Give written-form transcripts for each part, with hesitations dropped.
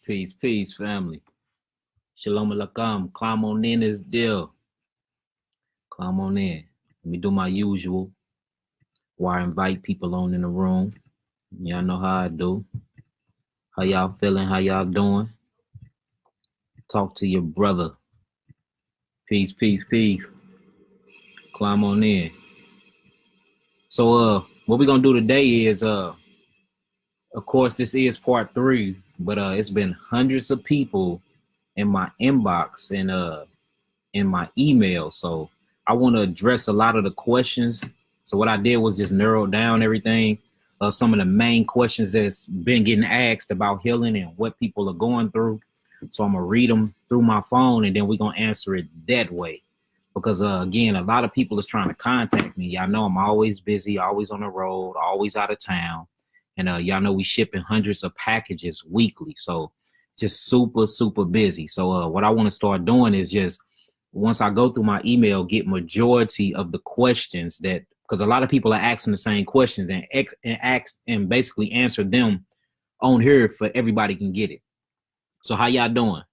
Peace, family. Shalom alaikum. Climb on in this deal. Climb on in. Let me do my usual. Why I invite people on in the room. Y'all know how I do. How y'all feeling? How y'all doing? Talk to your brother. Peace. Climb on in. So what we're gonna do today is of course this is part 3, but it's been hundreds of people in my inbox and in my email. So I want to address a lot of the questions. So what I did was just narrow down everything, some of the main questions that's been getting asked about healing and what people are going through. So I'm gonna read them through my phone and then we're gonna answer it that way. Because again, a lot of people is trying to contact me. Y'all know I'm always busy, always on the road, always out of town. And y'all know we shipping hundreds of packages weekly. So just super busy. So what I want to start doing is just once I go through my email, get majority of the questions that, because a lot of people are asking the same questions and basically answer them on here for everybody can get it. So how y'all doing?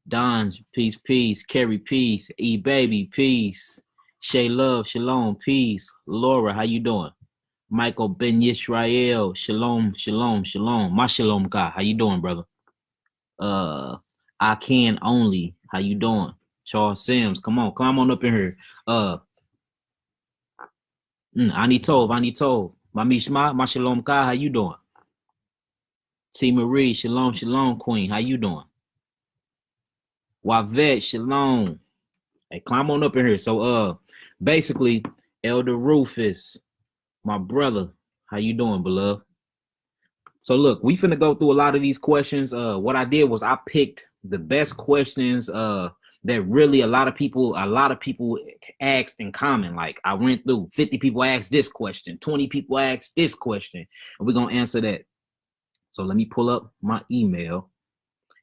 Don, peace. Kerry, peace. E baby, peace. Shay Love, shalom, peace. Laura, how you doing? Michael Ben Yisrael, shalom. My shalom God, how you doing, brother? I can only, how you doing? Charles Sims, come on up in here. Ani Tov. My Mishma, my shalom God, how you doing? T Marie, shalom, queen, how you doing? Wavet, shalom. Hey, climb on up in here. So basically, Elder Rufus, my brother, how you doing, beloved? So look, we finna go through a lot of these questions. What I did was I picked the best questions that really a lot of people asked in common. Like I went through 50 people asked this question, 20 people asked this question, and we're gonna answer that. So let me pull up my email.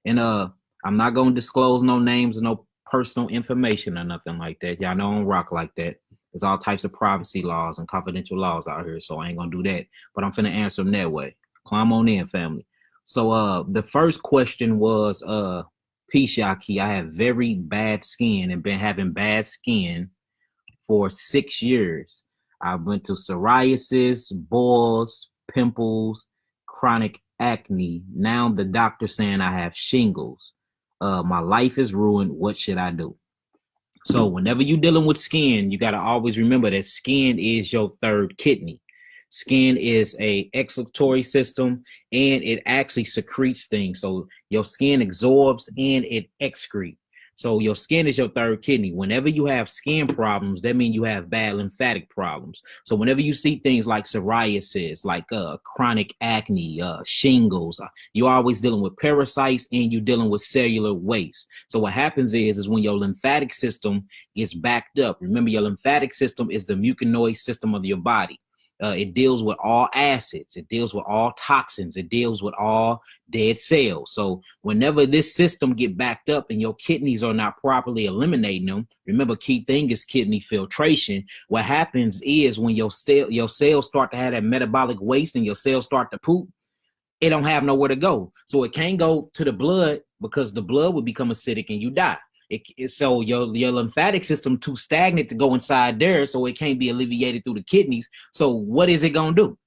And I'm not gonna disclose no names or no personal information or nothing like that. Y'all know I don't rock like that. There's all types of privacy laws and confidential laws out here, so I ain't gonna do that. But I'm finna answer them that way. Climb on in, family. So the first question was peace, Yaki. I have very bad skin and been having bad skin for 6 years. I went to psoriasis, boils, pimples, chronic acne. Now the doctor saying I have shingles. My life is ruined. What should I do? So whenever you're dealing with skin, you got to always remember that skin is your third kidney. Skin is a excretory system and it actually secretes things. So your skin absorbs and it excretes. So your skin is your third kidney. Whenever you have skin problems, that means you have bad lymphatic problems. So whenever you see things like psoriasis, like chronic acne, shingles, you're always dealing with parasites and you're dealing with cellular waste. So what happens is when your lymphatic system gets backed up, remember your lymphatic system is the mucinoid system of your body. It deals with all acids. It deals with all toxins. It deals with all dead cells. So whenever this system get backed up and your kidneys are not properly eliminating them, remember key thing is kidney filtration. What happens is when your cells start to have that metabolic waste and your cells start to poop, it don't have nowhere to go. So it can't go to the blood because the blood will become acidic and you die. So your lymphatic system too stagnant to go inside there, so it can't be alleviated through the kidneys. So what is it gonna do?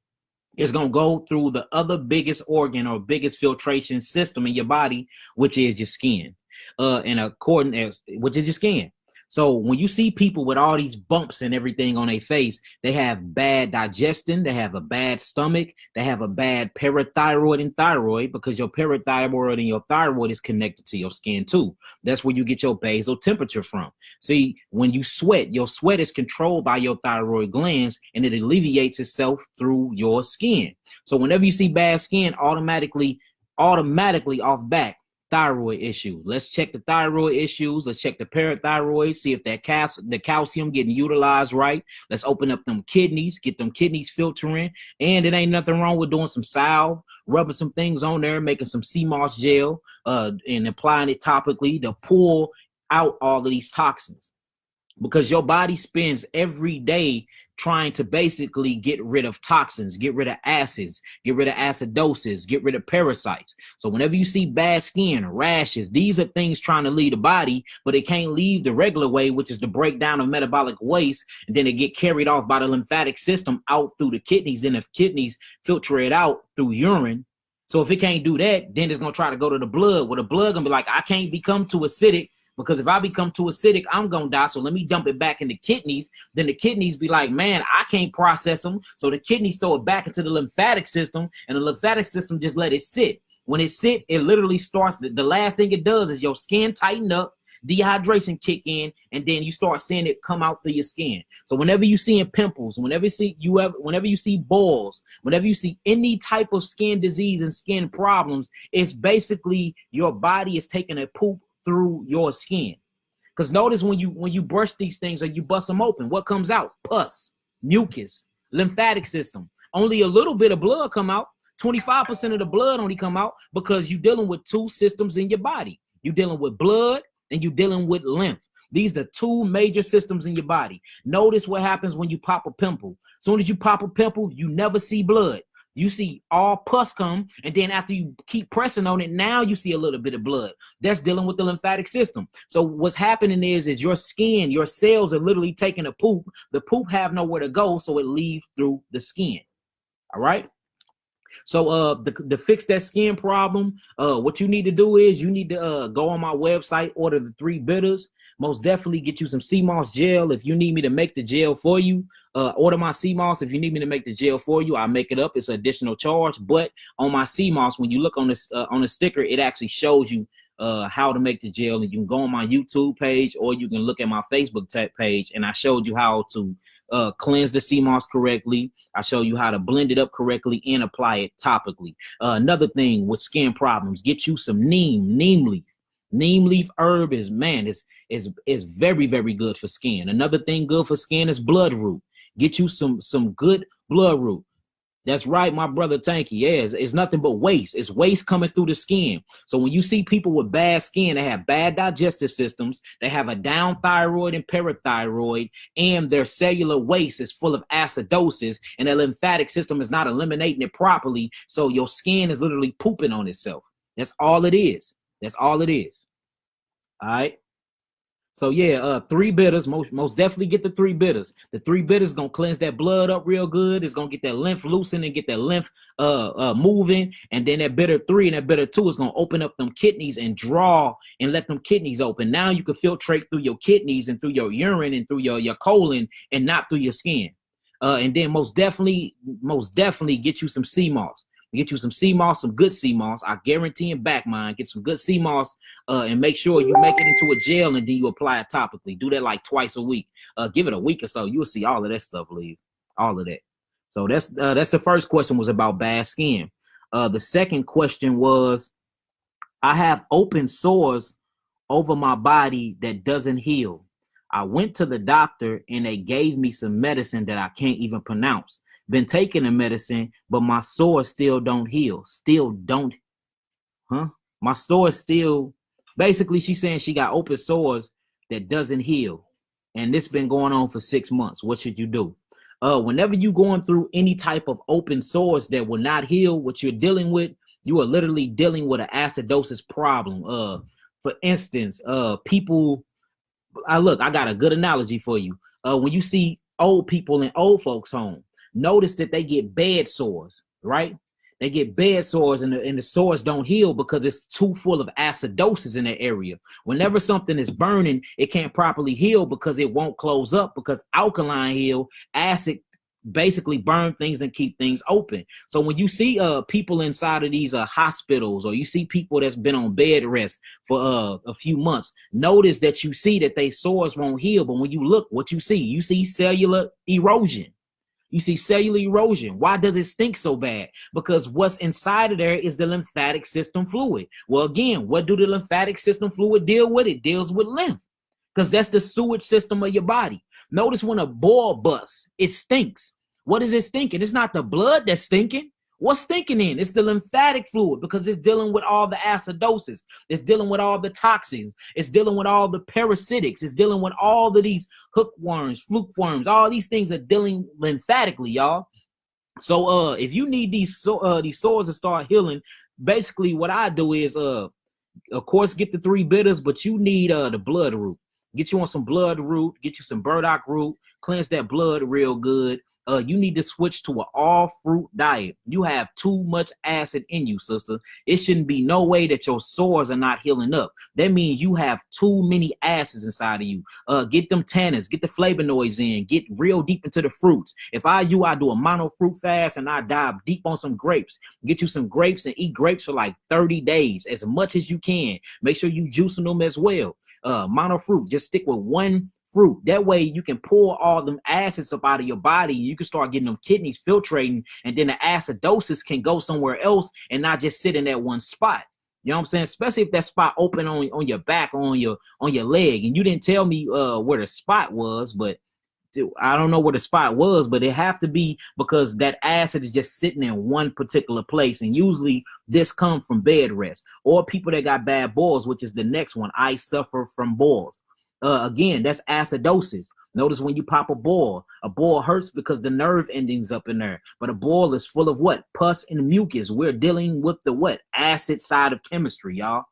It's gonna go through the other biggest organ or biggest filtration system in your body, which is your skin. Which is your skin. So when you see people with all these bumps and everything on their face, they have bad digestion, they have a bad stomach, they have a bad parathyroid and thyroid, because your parathyroid and your thyroid is connected to your skin too. That's where you get your basal temperature from. See, when you sweat, your sweat is controlled by your thyroid glands and it alleviates itself through your skin. So whenever you see bad skin, automatically off back, thyroid issue. Let's check the thyroid issues. Let's check the parathyroid, see if that the calcium getting utilized right. Let's open up them kidneys, get them kidneys filtering. And it ain't nothing wrong with doing some salve, rubbing some things on there, making some sea moss gel, and applying it topically to pull out all of these toxins. because your body spends every day trying to basically get rid of toxins, get rid of acids, get rid of acidosis, get rid of parasites. So whenever you see bad skin, rashes, these are things trying to leave the body, but it can't leave the regular way, which is the breakdown of metabolic waste, and then it get carried off by the lymphatic system out through the kidneys, and if kidneys filter it out through urine. So if it can't do that, then it's going to try to go to the blood, where the blood going to be like, I can't become too acidic, because if I become too acidic, I'm going to die. So let me dump it back in the kidneys. Then the kidneys be like, man, I can't process them. So the kidneys throw it back into the lymphatic system, and the lymphatic system just let it sit. When it sit, it literally starts. The last thing it does is your skin tighten up, dehydration kick in, and then you start seeing it come out through your skin. So whenever you see pimples, whenever you see boils, whenever you see any type of skin disease and skin problems, it's basically your body is taking a poop through your skin. Because notice when you brush these things or you bust them open, what comes out? Pus, mucus, lymphatic system. Only a little bit of blood come out. 25% of the blood only come out, because you're dealing with two systems in your body. You're dealing with blood and you're dealing with lymph. These are two major systems in your body. Notice what happens when you pop a pimple. As soon as you pop a pimple, you never see blood. You see all pus come, and then after you keep pressing on it, now you see a little bit of blood. That's dealing with the lymphatic system. So what's happening is your skin, your cells are literally taking a poop. The poop have nowhere to go, so it leaves through the skin. All right. So to fix that skin problem, what you need to do is you need to go on my website, order the 3 bitters. Most definitely get you some sea moss gel. If you need me to make the gel for you, order my sea moss. If you need me to make the gel for you, I'll make it up. It's an additional charge. But on my sea moss, when you look on this on the sticker, it actually shows you how to make the gel. And you can go on my YouTube page, or you can look at my Facebook page, and I showed you how to cleanse the sea moss correctly. I show you how to blend it up correctly and apply it topically. Another thing with skin problems, get you some neem leaf. Neem leaf herb is very, very good for skin. Another thing good for skin is bloodroot. Get you some good bloodroot. That's right, my brother Tanky. Yeah, it's nothing but waste. It's waste coming through the skin. So when you see people with bad skin, they have bad digestive systems, they have a down thyroid and parathyroid, and their cellular waste is full of acidosis, and their lymphatic system is not eliminating it properly. So your skin is literally pooping on itself. That's all it is. That's all it is. All right. So yeah, 3 bitters, most definitely get the 3 bitters. The 3 bitters gonna cleanse that blood up real good. It's gonna get that lymph loosened and get that lymph moving. And then that bitter 3 and that bitter 2 is gonna open up them kidneys and draw and let them kidneys open. Now you can filtrate through your kidneys and through your urine and through your colon, and not through your skin. And then most definitely get you some sea moss. Get you some sea moss, some good sea moss. I guarantee and back mine. Get some good sea moss and make sure you make it into a gel, and then you apply it topically. Do that like twice a week. Give it a week or so. You'll see all of that stuff leave. All of that. So that's the first question, was about bad skin. The second question was, I have open sores over my body that doesn't heal. I went to the doctor and they gave me some medicine that I can't even pronounce. Been taking the medicine, but my sores still don't heal. My sores still, basically she's saying she got open sores that doesn't heal. And this been going on for 6 months. What should you do? Whenever you going through any type of open sores that will not heal, what you're dealing with, you are literally dealing with an acidosis problem. For instance, people, I got a good analogy for you. When you see old people in old folks' home, notice that they get bed sores, right? They get bed sores, and the sores don't heal because it's too full of acidosis in that area. Whenever something is burning, it can't properly heal because it won't close up, because alkaline heal, acid basically burn things and keep things open. So when you see people inside of these hospitals, or you see people that's been on bed rest for a few months, notice that you see that they sores won't heal. But when you look, what you see cellular erosion. You see cellular erosion. Why does it stink so bad? Because what's inside of there is the lymphatic system fluid. Well, again, what do the lymphatic system fluid deal with? It deals with lymph, because that's the sewage system of your body. Notice when a boil busts, it stinks. What is it stinking? It's not the blood that's stinking. What's thinking in? It's the lymphatic fluid, because it's dealing with all the acidosis. It's dealing with all the toxins. It's dealing with all the parasitics. It's dealing with all of these hookworms, fluke worms. All these things are dealing lymphatically, y'all. So if you need these sores to start healing, basically what I do is of course get the 3 bitters, but you need the blood root. Get you on some blood root, get you some burdock root, cleanse that blood real good. You need to switch to an all fruit diet. You have too much acid in you, sister. It shouldn't be no way that your sores are not healing up. That means you have too many acids inside of you. Get them tannins, get the flavonoids in, get real deep into the fruits. If I do a mono fruit fast and I dive deep on some grapes. Get you some grapes and eat grapes for like 30 days, as much as you can. Make sure you juicing them as well. Mono fruit, just stick with one fruit. That way you can pull all them acids up out of your body. You can start getting them kidneys filtrating, and then the acidosis can go somewhere else and not just sit in that one spot. You know what I'm saying? Especially if that spot open on your back or on your leg. And you didn't tell me where the spot was, but I don't know where the spot was, but it have to be because that acid is just sitting in one particular place. And usually this comes from bed rest or people that got bad boils, which is the next one. I suffer from boils. Again, that's acidosis. Notice when you pop a boil hurts because the nerve endings up in there. But a boil is full of what? Pus and mucus. We're dealing with the what? Acid side of chemistry, y'all.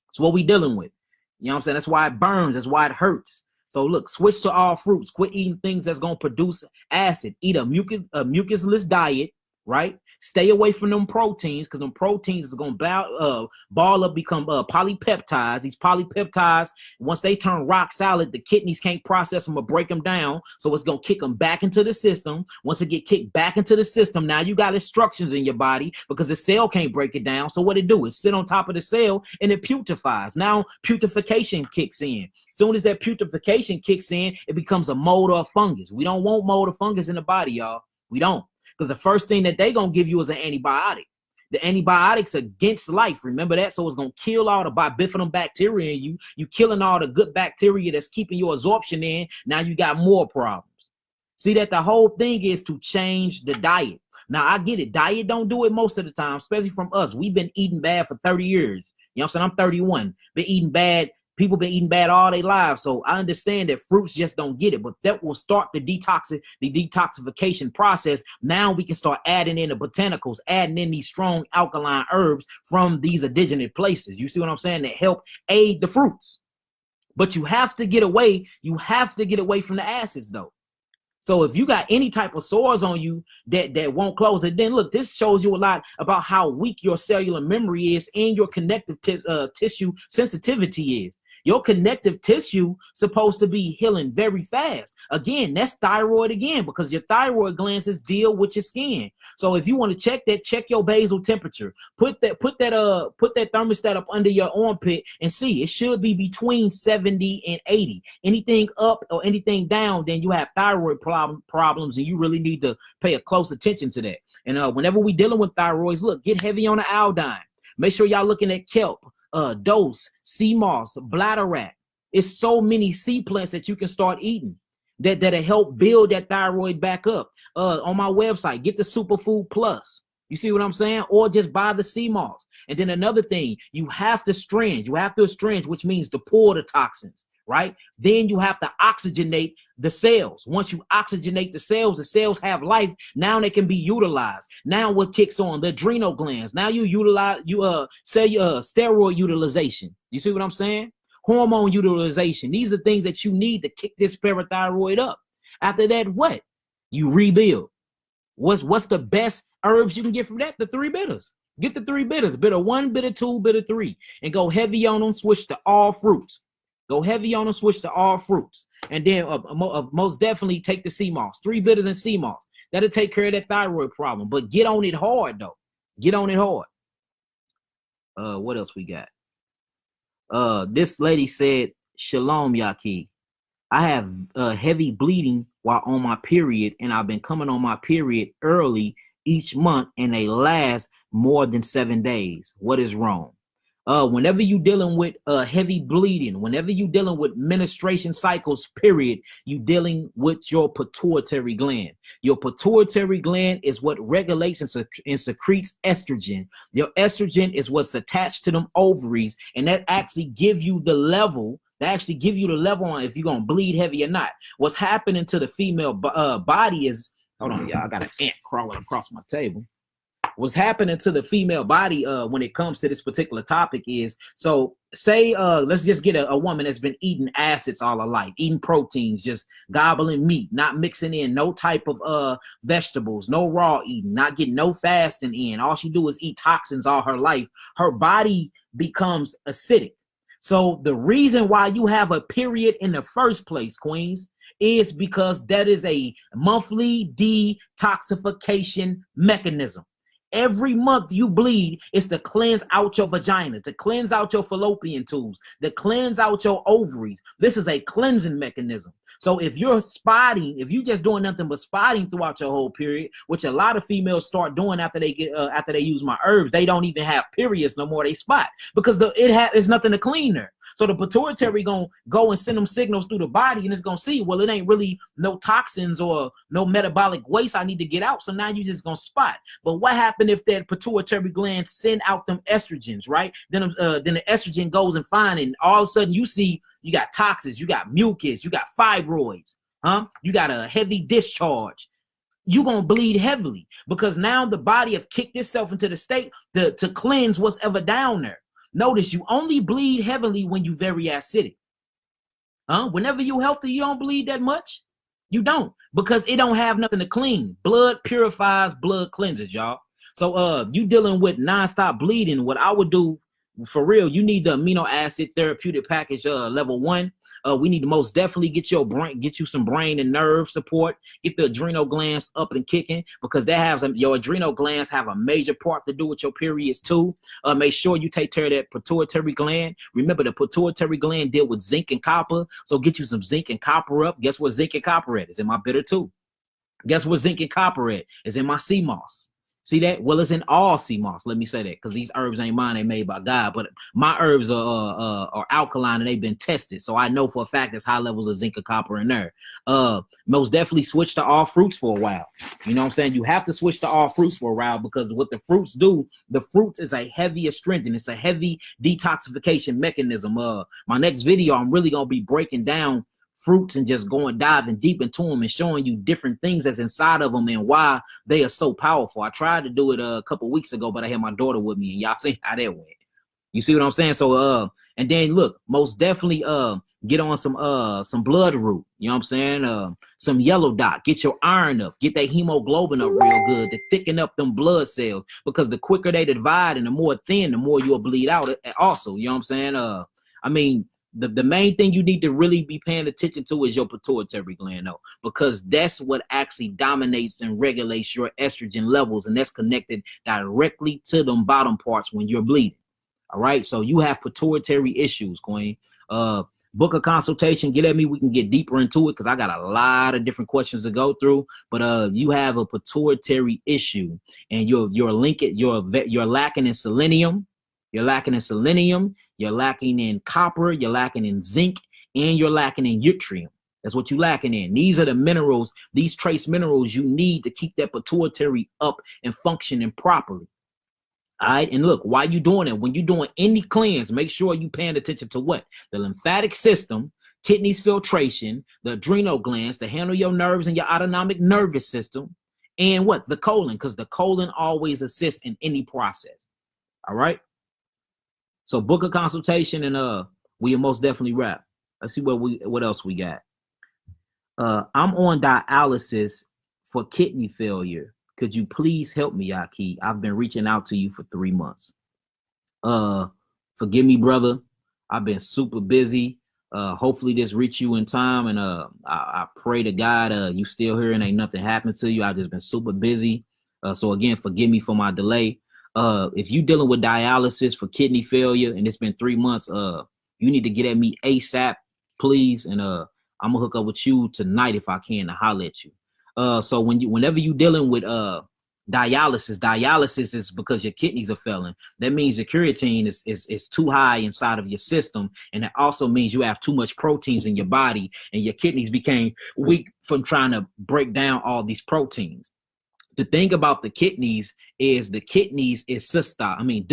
That's what we dealing with. You know what I'm saying? That's why it burns. That's why it hurts. So look, switch to all fruits. Quit eating things that's going to produce acid. Eat a mucusless diet, right? Stay away from them proteins, because them proteins is going to ball up, become polypeptides. These polypeptides, once they turn rock solid, the kidneys can't process them or break them down. So it's going to kick them back into the system. Once it get kicked back into the system, now you got instructions in your body because the cell can't break it down. So what it do is sit on top of the cell and it putrefies. Now putrefaction kicks in. As soon as that putrefaction kicks in, it becomes a mold or a fungus. We don't want mold or fungus in the body, y'all. We don't. Because the first thing that they going to give you is an antibiotic. The antibiotic's against life. Remember that? So it's going to kill all the bifidum bacteria in you. You killing all the good bacteria that's keeping your absorption in. Now you got more problems. See that the whole thing is to change the diet. Now, I get it. Diet don't do it most of the time, especially from us. We've been eating bad for 30 years. You know what I'm saying? I'm 31. Been eating bad. People been eating bad all their lives. So I understand that fruits just don't get it, but that will start the detoxification process. Now we can start adding in the botanicals, adding in these strong alkaline herbs from these indigenous places. You see what I'm saying? That help aid the fruits. But you have to get away. You have to get away from the acids though. So if you got any type of sores on you that won't close it, then look, this shows you a lot about how weak your cellular memory is and your connective tissue sensitivity is. Your connective tissue supposed to be healing very fast. Again, that's thyroid again, because your thyroid glands deal with your skin. So if you want to check that, check your basal temperature. Put that thermostat up under your armpit and see. It should be between 70 and 80. Anything up or anything down, then you have thyroid problems, and you really need to pay a close attention to that. And whenever we dealing with thyroids, look, get heavy on the iodine. Make sure y'all looking at kelp. Dose, sea moss, bladderwrack. It's so many sea plants that you can start eating that'll help build that thyroid back up. On my website, get the Superfood Plus. You see what I'm saying? Or just buy the sea moss. And then another thing, you have to astringe. You have to astringe, which means to pull the toxins, right? Then you have to oxygenate the cells. Once you oxygenate the cells have life. Now they can be utilized. Now what kicks on? The adrenal glands. Now you utilize, steroid utilization. You see what I'm saying? Hormone utilization. These are things that you need to kick this parathyroid up. After that, what? You rebuild. What's the best herbs you can get from that? The 3 bitters. Get the 3 bitters. Bitter 1, bitter 2, bitter 3. And go heavy on them, switch to all fruits. Go heavy on them, switch to all fruits. And then most definitely take the sea moss. 3 bitters and sea moss. That'll take care of that thyroid problem. But get on it hard, though. Get on it hard. What else we got? This lady said, Shalom, Yaki. I have heavy bleeding while on my period, and I've been coming on my period early each month, and they last more than 7 days. What is wrong? Whenever you dealing with heavy bleeding, whenever you dealing with menstruation cycles, period, you dealing with your pituitary gland. Your pituitary gland is what regulates and secretes estrogen. Your estrogen is what's attached to them ovaries, and that actually give you the level. They actually give you the level on if you're gonna bleed heavy or not. What's happening to the female body is, hold on, y'all, I got an ant crawling across my table. What's happening to the female body when it comes to this particular topic is, so say let's just get a woman that's been eating acids all her life, eating proteins, just gobbling meat, not mixing in no type of vegetables, no raw eating, not getting no fasting in. All she do is eat toxins all her life. Her body becomes acidic. So the reason why you have a period in the first place, queens, is because that is a monthly detoxification mechanism. Every month you bleed, it's to cleanse out your vagina, to cleanse out your fallopian tubes, to cleanse out your ovaries. This is a cleansing mechanism. So if you're spotting, if you just doing nothing but spotting throughout your whole period, which a lot of females start doing after they get after they use my herbs, they don't even have periods no more. They spot because it's nothing to clean there. So the pituitary gonna go and send them signals through the body, and it's gonna see, well, it ain't really no toxins or no metabolic waste I need to get out. So now you just gonna spot. But what happened if that pituitary gland send out them estrogens, right? Then the estrogen goes and finds, and all of a sudden you see you got toxins, you got mucus, you got fibroids, you got a heavy discharge. You're gonna bleed heavily because now the body have kicked itself into the state to cleanse what's ever down there. Notice you only bleed heavily when you very acidic. Whenever you healthy, you don't bleed that much. You don't, because it don't have nothing to clean. Blood purifies, blood cleanses, y'all. So you dealing with nonstop bleeding. What I would do for real, you need the amino acid therapeutic package level 1. We need to most definitely get you some brain and nerve support, get the adrenal glands up and kicking, because your adrenal glands have a major part to do with your periods too. Make sure you take care of that pituitary gland. Remember, the pituitary gland deal with zinc and copper, so get you some zinc and copper up. Guess what zinc and copper at? Is in my bitter too. Guess what zinc and copper at? Is in my sea moss. See that? Well, it's in all sea moss. Let me say that, because these herbs ain't mine. They made by God. But my herbs are alkaline, and they've been tested. So I know for a fact there's high levels of zinc and copper in there. Most definitely switch to all fruits for a while. You know what I'm saying? You have to switch to all fruits for a while, because what the fruits do, the fruits is a heavy astringent. It's a heavy detoxification mechanism. My next video, I'm really going to be breaking down fruits and just diving deep into them and showing you different things that's inside of them and why they are so powerful. I tried to do it a couple weeks ago, but I had my daughter with me, and y'all see how that went. You see what I'm saying? So and then look, most definitely get on some blood root. You know what I'm saying? Some yellow dot. Get your iron up. Get that hemoglobin up real good to thicken up them blood cells, because the quicker they divide and the more thin, the more you'll bleed out also. You know what I'm saying? I mean, the main thing you need to really be paying attention to is your pituitary gland, though, because that's what actually dominates and regulates your estrogen levels, and that's connected directly to them bottom parts when you're bleeding. All right, so you have pituitary issues, Queen. Book a consultation, get at me. We can get deeper into it, because I got a lot of different questions to go through. But you have a pituitary issue, and you're lacking in selenium. You're lacking in selenium, you're lacking in copper, you're lacking in zinc, and you're lacking in yttrium. That's what you're lacking in. These are the minerals, these trace minerals you need to keep that pituitary up and functioning properly. All right, and look, while you're doing it, when you're doing any cleanse, make sure you're paying attention to what? The lymphatic system, kidneys filtration, the adrenal glands to handle your nerves and your autonomic nervous system, and what? The colon, because the colon always assists in any process. All right? So book a consultation, and we most definitely wrap. Let's see what else we got. I'm on dialysis for kidney failure. Could you please help me, Yaki? I've been reaching out to you for 3 months. Forgive me, brother. I've been super busy. Hopefully this reach you in time, and I pray to God you still here and ain't nothing happened to you. I've just been super busy. So again, forgive me for my delay. If you dealing with dialysis for kidney failure and it's been 3 months, you need to get at me ASAP, please. And I'm gonna hook up with you tonight if I can to holler at you. So whenever you dealing with Dialysis is because your kidneys are failing. That means the creatine is too high inside of your system, and it also means you have too much proteins in your body, and your kidneys became weak from trying to break down all these proteins. The thing about the kidneys is systolic.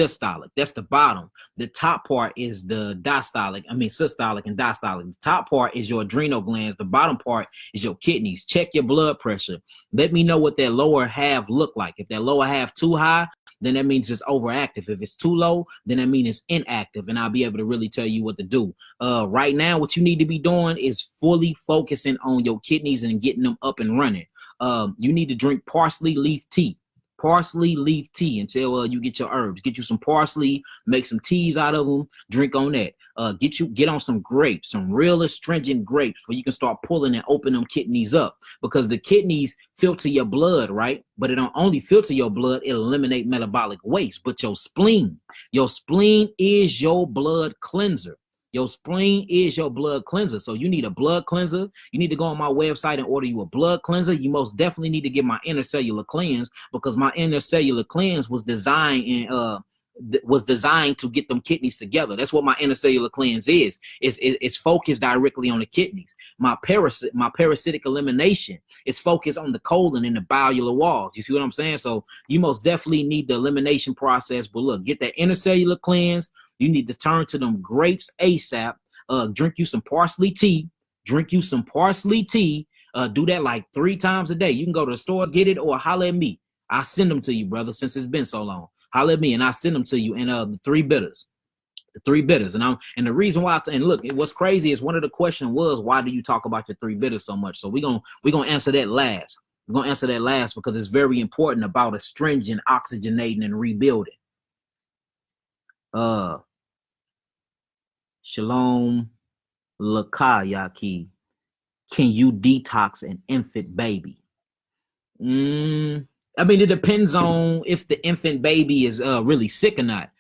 That's the bottom. The top part is the systolic and diastolic. The top part is your adrenal glands. The bottom part is your kidneys. Check your blood pressure. Let me know what that lower half look like. If that lower half too high, then that means it's overactive. If it's too low, then that means it's inactive, and I'll be able to really tell you what to do. Right now, what you need to be doing is fully focusing on your kidneys and getting them up and running. You need to drink parsley leaf tea until you get your herbs. Get you some parsley, make some teas out of them, drink on that. Get on some grapes, some real astringent grapes, where you can start pulling and open them kidneys up, because the kidneys filter your blood, right? But it don't only filter your blood, it'll eliminate metabolic waste. But your spleen is your blood cleanser. Your spleen is your blood cleanser. So you need a blood cleanser. You need to go on my website and order you a blood cleanser. You most definitely need to get my intercellular cleanse, because my intercellular cleanse was designed to get them kidneys together. That's what my intercellular cleanse is. It's focused directly on the kidneys. My parasitic elimination is focused on the colon and the bowel walls. You see what I'm saying? So you most definitely need the elimination process. But look, get that intercellular cleanse. You need to turn to them grapes ASAP. Drink you some parsley tea. Do that like 3 times a day. You can go to the store, get it, or holler at me. I'll send them to you, brother, since it's been so long. Holler at me and I'll send them to you. And the 3 bitters. And the reason why, and look, what's crazy is one of the questions was, why do you talk about your 3 bitters so much? So we're gonna answer that last. We're gonna answer that last because it's very important about astringent, oxygenating, and rebuilding. Shalom Malaki. Can you detox an infant baby? I mean, it depends on if the infant baby is really sick or not.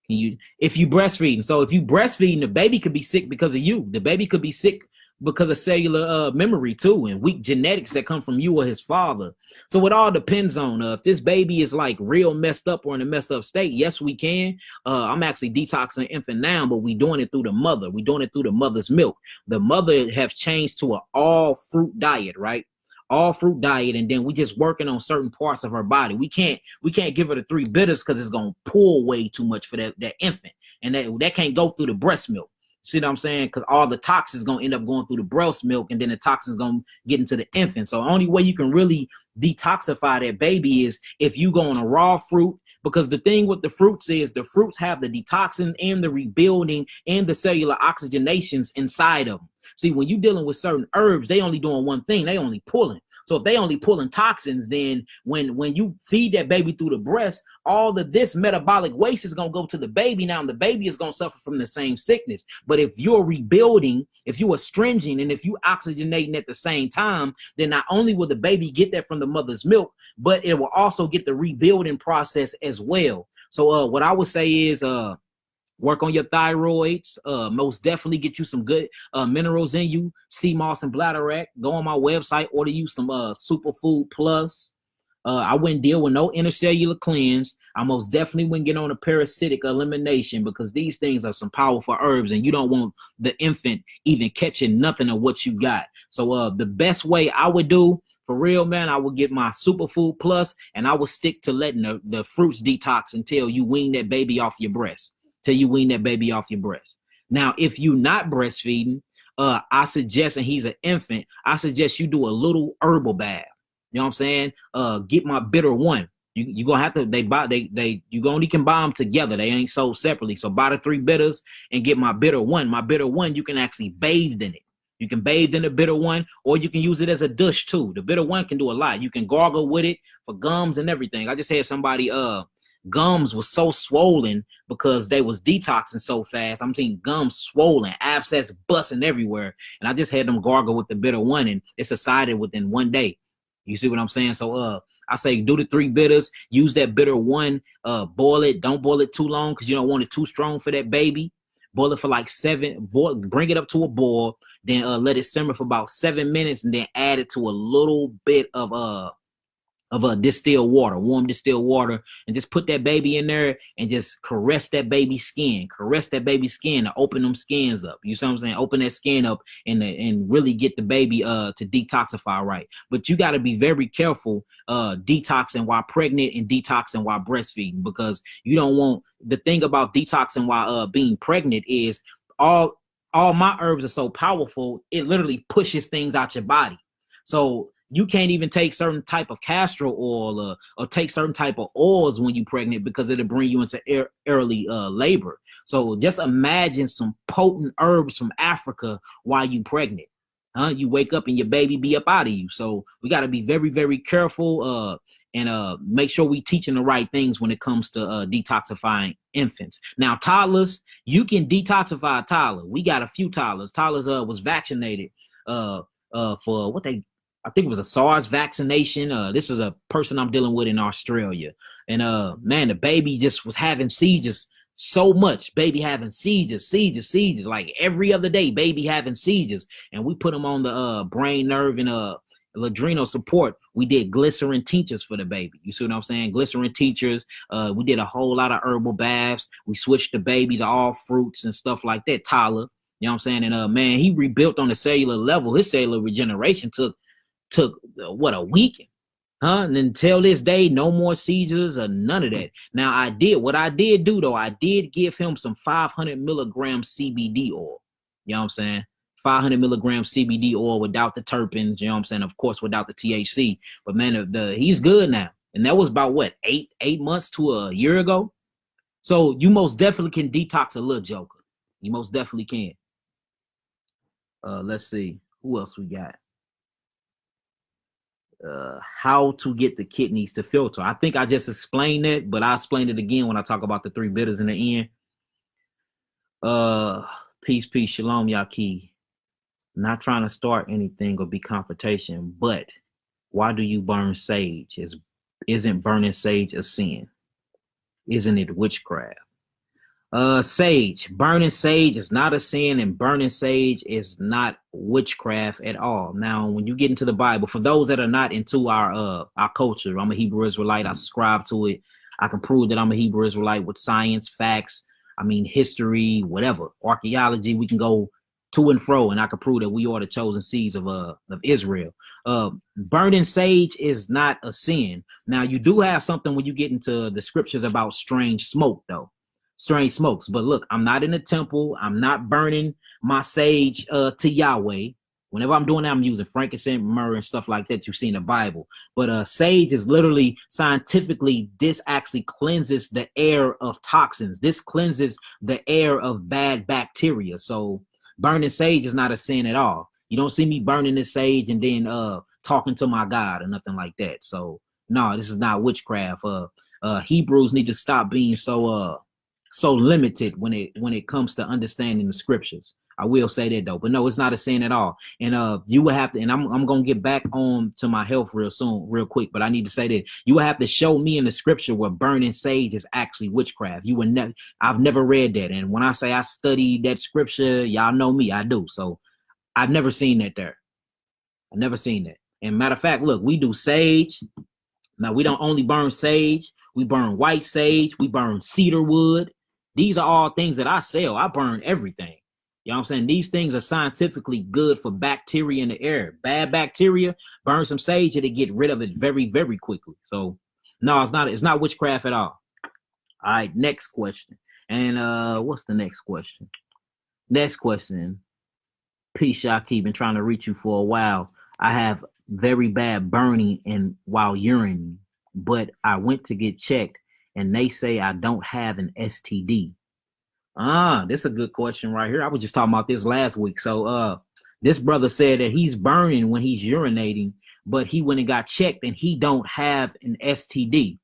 If you breastfeeding. So if you breastfeeding, the baby could be sick because of you. The baby could be sick because of cellular memory too, and weak genetics that come from you or his father. So it all depends on if this baby is like real messed up or in a messed up state. Yes, we can. I'm actually detoxing an infant now, but we're doing it through the mother. We're doing it through the mother's milk. The mother has changed to an all fruit diet, right? All fruit diet, and then we just working on certain parts of her body. We can't give her the 3 bitters because it's gonna pull way too much for that infant, and that can't go through the breast milk. See what I'm saying? Because all the toxins going to end up going through the breast milk, and then the toxins going to get into the infant. So the only way you can really detoxify that baby is if you go on a raw fruit, because the thing with the fruits is the fruits have the detoxin and the rebuilding and the cellular oxygenations inside of them. See, when you're dealing with certain herbs, they only doing one thing. They only pulling. So if they only pulling toxins, then when you feed that baby through the breast, all of this metabolic waste is going to go to the baby. Now, the baby is going to suffer from the same sickness. But if you're rebuilding, if you are astringent, and if you oxygenating at the same time, then not only will the baby get that from the mother's milk, but it will also get the rebuilding process as well. So what I would say is work on your thyroids. Most definitely get you some good minerals in you. Sea moss and bladderwrack. Go on my website, order you some Superfood Plus. I wouldn't deal with no intercellular cleanse. I most definitely wouldn't get on a parasitic elimination, because these things are some powerful herbs, and you don't want the infant even catching nothing of what you got. So the best way I would do, for real, man, I would get my Superfood Plus, and I would stick to letting the fruits detox until you wean that baby off your breast. Now, if you're not breastfeeding, I suggest, and he's an infant, I suggest you do a little herbal bath. You know what I'm saying? Get my bitter one. You gonna have to, you only can buy them together. They ain't sold separately. So buy the 3 bitters and get my bitter one. My bitter one, you can actually bathe in it. You can bathe in the bitter one, or you can use it as a douche too. The bitter one can do a lot. You can gargle with it for gums and everything. I just had somebody, gums was so swollen because they was detoxing so fast. I'm seeing gums swollen, abscess busting everywhere. And I just had them gargle with the bitter one, and it subsided within 1 day. You see what I'm saying? So I say do the 3 bitters, use that bitter one, boil it. Don't boil it too long because you don't want it too strong for that baby. Boil it for like 7, bring it up to a boil, then let it simmer for about 7 minutes, and then add it to a little bit of distilled water, warm distilled water, and just put that baby in there and just caress that baby's skin to open them skins up. You see what I'm saying? Open that skin up and really get the baby to detoxify right. But you got to be very careful detoxing while pregnant and detoxing while breastfeeding, because you don't want, the thing about detoxing while being pregnant is all my herbs are so powerful, it literally pushes things out your body. So you can't even take certain type of castor oil or take certain type of oils when you're pregnant, because it'll bring you into early labor. So just imagine some potent herbs from Africa while you pregnant. You wake up and your baby be up out of you. So we got to be very, very careful and make sure we teaching the right things when it comes to detoxifying infants. Now, toddlers, you can detoxify a toddler. We got a few toddlers. Toddlers was vaccinated for what I think it was a SARS vaccination. This is a person I'm dealing with in Australia. And man, the baby just was having seizures so much. Baby having seizures, like every other day, baby having seizures. And we put them on the brain, nerve, and adrenal support. We did glycerin tinctures for the baby. You see what I'm saying? Glycerin tinctures. We did a whole lot of herbal baths. We switched the baby to all fruits and stuff like that. Tyler, you know what I'm saying? And man, he rebuilt on the cellular level. His cellular regeneration took what, a week, and until this day, no more seizures or none of that. Now, what I did do though, I did give him some 500 milligram CBD oil. You know what I'm saying? 500 milligram CBD oil without the terpenes. You know what I'm saying? Of course, without the THC. But man, he's good now. And that was about what, eight months to a year ago. So you most definitely can detox a little joker. You most definitely can. Let's see who else we got. How to get the kidneys to filter. I think I just explained it, but I'll explain it again when I talk about the 3 bitters in the end. Peace, shalom, Yaki. Not trying to start anything or be confrontation, but why do you burn sage? Isn't burning sage a sin? Isn't it witchcraft? Sage, burning sage is not a sin, and burning sage is not witchcraft at all. Now, when you get into the Bible, for those that are not into our culture, I'm a Hebrew Israelite. I subscribe to it. I can prove that I'm a Hebrew Israelite with science, facts. I mean, history, whatever, archaeology. We can go to and fro, and I can prove that we are the chosen seeds of Israel. Burning sage is not a sin. Now, you do have something when you get into the scriptures about strange smoke, though. Strange smokes. But look, I'm not in the temple. I'm not burning my sage to Yahweh. Whenever I'm doing that, I'm using frankincense, myrrh, and stuff like that you see in the Bible. But sage is literally, scientifically, this actually cleanses the air of toxins. This cleanses the air of bad bacteria. So burning sage is not a sin at all. You don't see me burning this sage and then talking to my God or nothing like that. So no, this is not witchcraft. Hebrews need to stop being so limited when it comes to understanding the scriptures. I will say that though, but no, it's not a sin at all. And you will have to, and I'm gonna get back on to my health real quick, but I need to say that you will have to show me in the scripture where burning sage is actually witchcraft. You will never, I've never read that. And when I say I studied that scripture, y'all know me, I do. So I've never seen that there. I've never seen that. And matter of fact, look, we do sage. Now we don't only burn sage, we burn white sage, we burn cedar wood. These are all things that I sell. I burn everything. You know what I'm saying? These things are scientifically good for bacteria in the air. Bad bacteria, burn some sage and it get rid of it very, very quickly. So no, it's not witchcraft at all. All right, next question. And what's the next question? Next question. Peace, Shaki. Been trying to reach you for a while. I have very bad burning and while urinating, but I went to get checked and they say I don't have an STD. This is a good question right here. I was just talking about this last week. So this brother said that he's burning when he's urinating, but he went and got checked and he don't have an STD.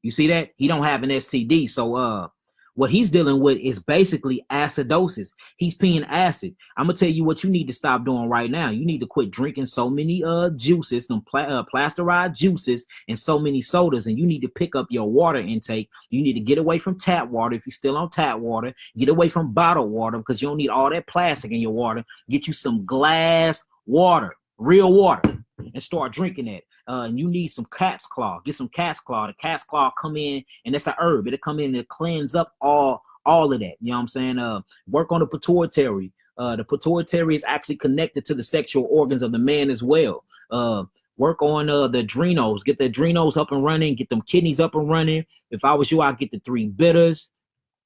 You see that? He don't have an STD. So what he's dealing with is basically acidosis. He's peeing acid. I'm gonna tell you what you need to stop doing right now. You need to quit drinking so many juices, some pasteurized juices, and so many sodas. And you need to pick up your water intake. You need to get away from tap water if you're still on tap water. Get away from bottled water because you don't need all that plastic in your water. Get you some glass water, real water. and start drinking that. And you need some cat's claw. Get some cat's claw. The cat's claw come in, and that's a herb. It'll come in and cleanse up all of that. You know what I'm saying? Work on the pituitary. The pituitary is actually connected to the sexual organs of the man as well. Work on the adrenals. Get the adrenals up and running. Get them kidneys up and running. If I was you, I'd get the 3 bitters.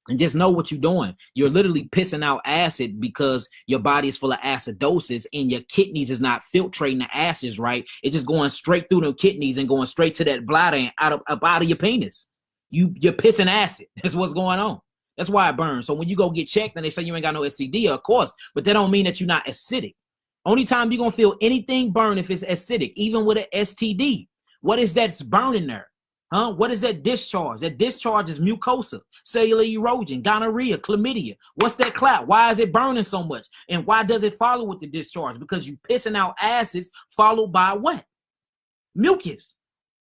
And just know what you're doing. You're literally pissing out acid because your body is full of acidosis and your kidneys is not filtrating the acids right. It's just going straight through the kidneys and going straight to that bladder and out of your penis. You're pissing acid. That's what's going on. That's why it burns. So when you go get checked and they say you ain't got no STD, of course, but that don't mean that you're not acidic. Only time you're going to feel anything burn if it's acidic, even with an STD. What is that's burning there? Huh? What is that discharge? That discharge is mucosa, cellular erosion, gonorrhea, chlamydia. What's that clout? Why is it burning so much? And why does it follow with the discharge? Because you pissing out acids followed by what? Mucus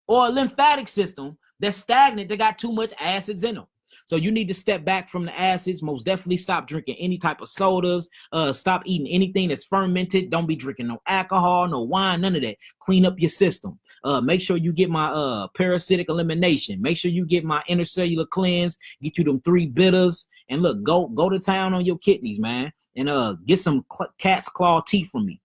or a lymphatic system that's stagnant, that got too much acids in them. So you need to step back from the acids. Most definitely stop drinking any type of sodas. Stop eating anything that's fermented. Don't be drinking no alcohol, no wine, none of that. Clean up your system. Make sure you get my parasitic elimination. Make sure you get my intercellular cleanse. Get you them 3 bitters. And look, go to town on your kidneys, man. And get some cat's claw tea from me.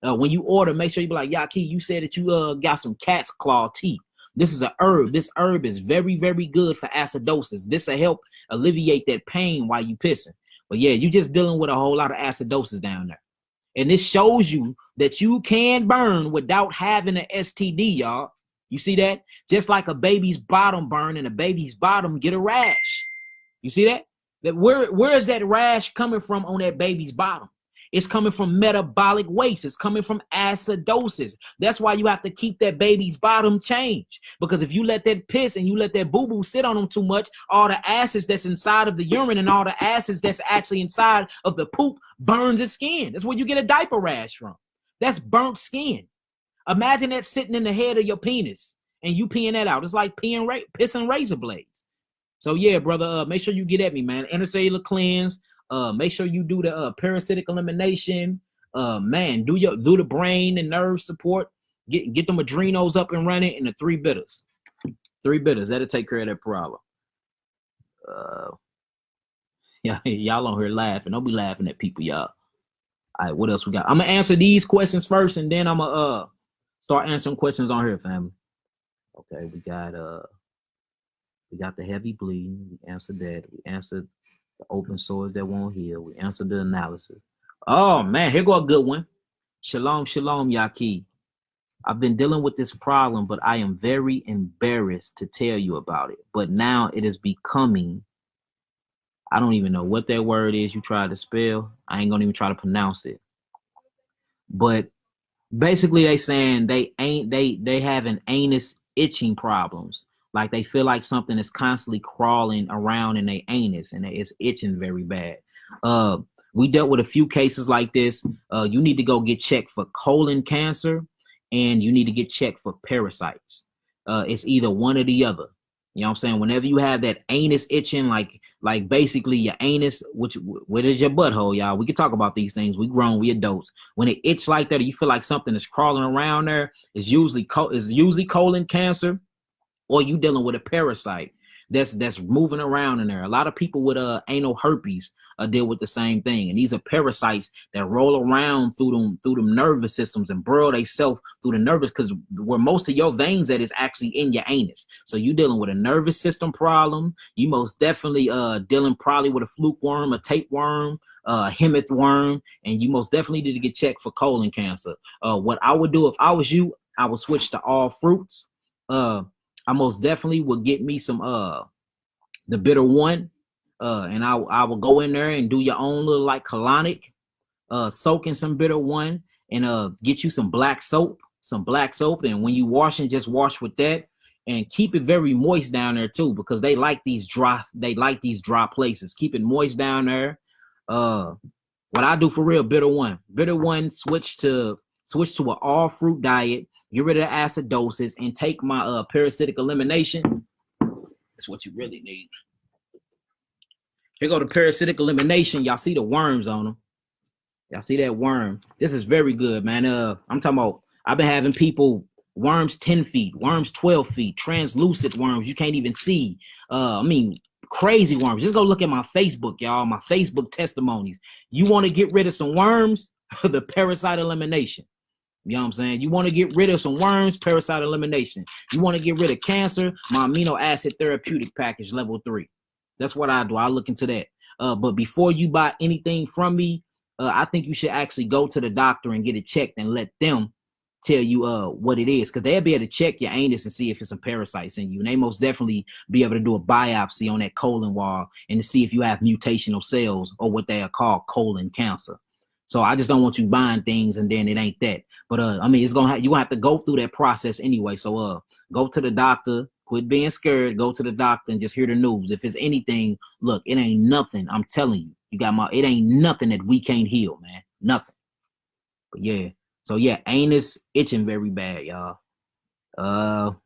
When you order, make sure you be like, Yaki, you said that you got some cat's claw tea. This is a herb. This herb is very, very good for acidosis. This will help alleviate that pain while you pissing. But yeah, you just dealing with a whole lot of acidosis down there. And this shows you that you can burn without having an STD, y'all. You see that? Just like a baby's bottom burn and a baby's bottom get a rash. You see that? Where is that rash coming from on that baby's bottom? It's coming from metabolic waste. It's coming from acidosis. That's why you have to keep that baby's bottom changed. Because if you let that piss and you let that boo-boo sit on them too much, all the acids that's inside of the urine and all the acids that's actually inside of the poop burns the skin. That's where you get a diaper rash from. That's burnt skin. Imagine that sitting in the head of your penis and you peeing that out. It's like pissing razor blades. So yeah, brother, make sure you get at me, man. Intercellular cleanse. Make sure you do the parasitic elimination. Man, do the brain and nerve support. Get them adrenals up and running, and the 3 bitters. 3 bitters. That'll take care of that problem. Yeah, y'all on here laughing. Don't be laughing at people, y'all. All right, what else we got? I'm gonna answer these questions first, and then I'm gonna start answering questions on here, family. Okay, we got the heavy bleeding. We answered that. We answered the open sores that won't heal. We answered the analysis. Oh, man, here go a good one. Shalom, shalom, Yaki. I've been dealing with this problem, but I am very embarrassed to tell you about it. But now it is becoming, I don't even know what that word is you tried to spell. I ain't going to even try to pronounce it. But basically they saying they having anus itching problems. Like they feel like something is constantly crawling around in their anus and it's itching very bad. We dealt with a few cases like this. You need to go get checked for colon cancer and you need to get checked for parasites. It's either one or the other. You know what I'm saying? Whenever you have that anus itching, like basically your anus, where is your butthole, y'all? We can talk about these things. We grown, we adults. When it itch like that, or you feel like something is crawling around there, it's usually colon cancer. Or you dealing with a parasite that's moving around in there. A lot of people with anal herpes deal with the same thing. And these are parasites that roll around through them nervous systems and burrow themselves through the nervous, because where most of your veins at is actually in your anus. So you dealing with a nervous system problem. You most definitely dealing probably with a fluke worm, a tapeworm, hemith worm, and you most definitely need to get checked for colon cancer. What I would do if I was you, I would switch to all fruits. I most definitely would get me some the bitter one, and I will go in there and do your own little like colonic, soak in some bitter one, and get you some black soap, and when you washing, just wash with that, and keep it very moist down there too, because they like these dry places. Keep it moist down there. What I do for real, bitter one, switch to an all fruit diet. Get rid of the acidosis and take my parasitic elimination. That's what you really need. Here go the parasitic elimination. Y'all see the worms on them. Y'all see that worm? This is very good, man. I'm talking about I've been having people, worms 10 feet, worms 12 feet, translucent worms you can't even see. I mean, crazy worms. Just go look at my Facebook, y'all, my Facebook testimonies. You want to get rid of some worms? The parasite elimination. You know what I'm saying? You want to get rid of some worms, parasite elimination. You want to get rid of cancer, my amino acid therapeutic package, level 3. That's what I do. I look into that. But before you buy anything from me, I think you should actually go to the doctor and get it checked and let them tell you what it is, because they'll be able to check your anus and see if it's some parasites in you. And they most definitely be able to do a biopsy on that colon wall and to see if you have mutational cells, or what they are called colon cancer. So I just don't want you buying things and then it ain't that. But I mean, it's gonna you're gonna have to go through that process anyway. So go to the doctor, quit being scared, go to the doctor and just hear the news. If it's anything, look, it ain't nothing. I'm telling you, it ain't nothing that we can't heal, man. Nothing. But yeah. So yeah, anus itching very bad, y'all.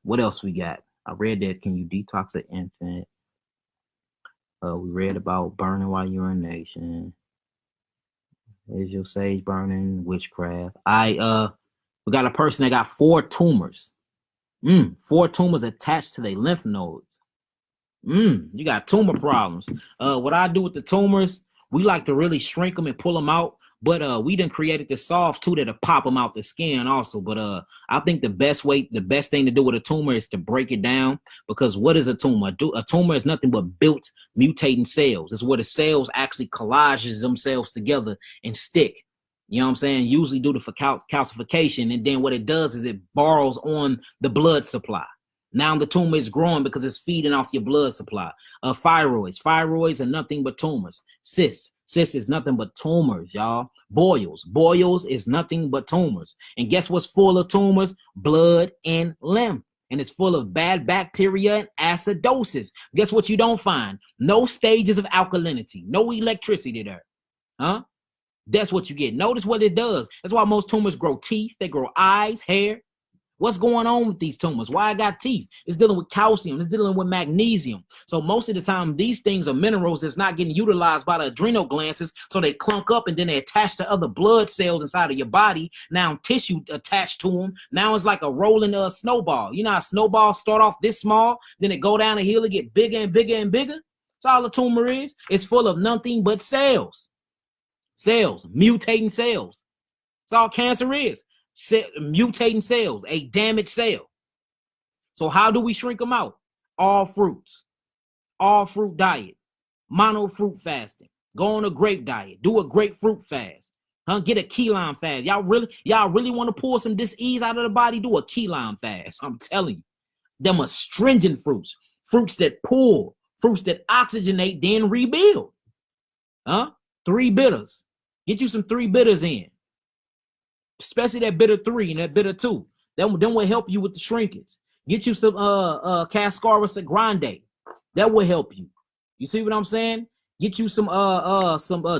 What else we got? I read that. Can you detox an infant? We read about burning while urination. Is your sage burning? Witchcraft. We got a person that got 4 tumors. 4 tumors attached to their lymph nodes. You got tumor problems. What I do with the tumors, we like to really shrink them and pull them out. But we done created this soft too that'll pop them out the skin also. But I think the best thing to do with a tumor is to break it down, because what is a tumor? A tumor is nothing but built mutating cells. It's where the cells actually collages themselves together and stick. You know what I'm saying? Usually due to calcification. And then what it does is it borrows on the blood supply. Now the tumor is growing because it's feeding off your blood supply. Fibroids are nothing but tumors. Cysts is nothing but tumors, y'all. Boils is nothing but tumors. And guess what's full of tumors? Blood and lymph. And it's full of bad bacteria and acidosis. Guess what you don't find? No stages of alkalinity, no electricity there. Huh? That's what you get. Notice what it does. That's why most tumors grow teeth, they grow eyes, hair. What's going on with these tumors? Why I got teeth? It's dealing with calcium. It's dealing with magnesium. So most of the time, these things are minerals that's not getting utilized by the adrenal glands. So they clunk up and then they attach to other blood cells inside of your body. Now tissue attached to them. Now it's like a rolling snowball. You know how snowballs start off this small, then it go down a hill and get bigger and bigger and bigger? That's all a tumor is. It's full of nothing but cells. Cells, mutating cells. That's all cancer is. Mutating cells, a damaged cell. So how do we shrink them out? All fruits, all fruit diet, mono fruit fasting, go on a grape diet, do a grapefruit fast, get a key lime fast. Y'all really want to pull some dis-ease out of the body? Do a key lime fast. I'm telling you, them astringent fruits that pull, fruits that oxygenate, then rebuild. 3 bitters. Get you some 3 bitters in. Especially that bitter 3 and that bitter 2. That will help you with the shrinkage. Get you some Cascara Grande. That will help you. You see what I'm saying? Get you some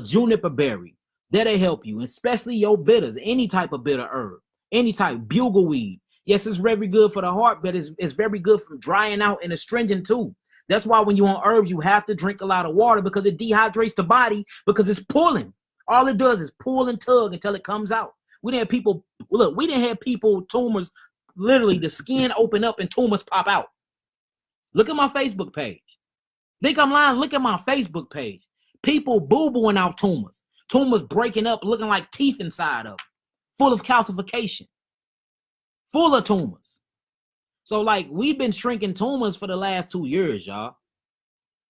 juniper berry. That'll help you. Especially your bitters. Any type of bitter herb. Any type. Bugleweed. Yes, it's very good for the heart, but it's very good for drying out and astringent too. That's why when you're on herbs, you have to drink a lot of water, because it dehydrates the body, because it's pulling. All it does is pull and tug until it comes out. We didn't have people, tumors, literally the skin open up and tumors pop out. Look at my Facebook page. Think I'm lying? Look at my Facebook page. People boo-booing out tumors. Tumors breaking up, looking like teeth inside of them. Full of calcification. Full of tumors. So like we've been shrinking tumors for the last 2 years, y'all.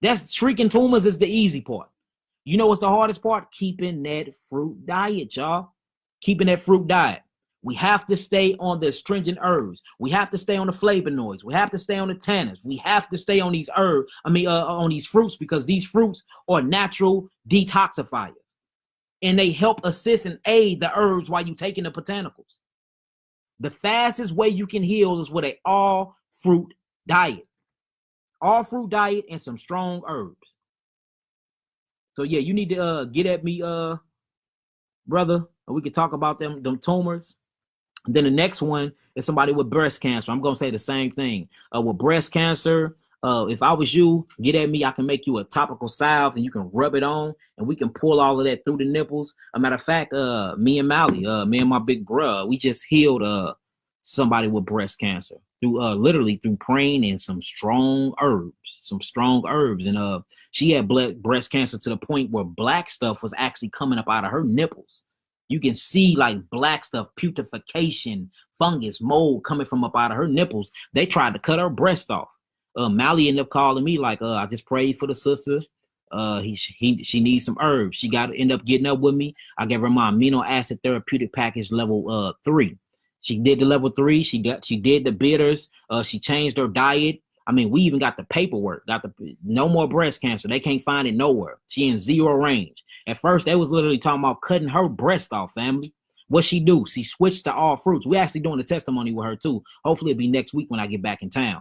That's shrinking tumors is the easy part. You know what's the hardest part? Keeping that fruit diet, y'all. Keeping that fruit diet. We have to stay on the astringent herbs. We have to stay on the flavonoids. We have to stay on the tannins. We have to stay on these on these fruits, because these fruits are natural detoxifiers. And they help assist and aid the herbs while you're taking the botanicals. The fastest way you can heal is with an all fruit diet. All fruit diet and some strong herbs. So yeah, you need to get at me, brother. We could talk about them tumors. And then the next one is somebody with breast cancer. I'm going to say the same thing. With breast cancer, If I was you, get at me. I can make you a topical salve and you can rub it on and we can pull all of that through the nipples. A matter of fact, me and Mally, me and my big bruh, we just healed somebody with breast cancer through literally through praying and some strong herbs. And she had breast cancer to the point where black stuff was actually coming up out of her nipples. You can see like black stuff, putrefaction, fungus, mold coming from up out of her nipples. They tried to cut her breast off. Mally ended up calling me like, I just prayed for the sister. She needs some herbs. She got to end up getting up with me. I gave her my amino acid therapeutic package level 3. She did the level 3. She did the bitters. She changed her diet. I mean, we even got the paperwork. No more breast cancer. They can't find it nowhere. She in 0 range. At first, they was literally talking about cutting her breast off, family. What she do? She switched to all fruits. We actually doing a testimony with her too. Hopefully, it'll be next week when I get back in town.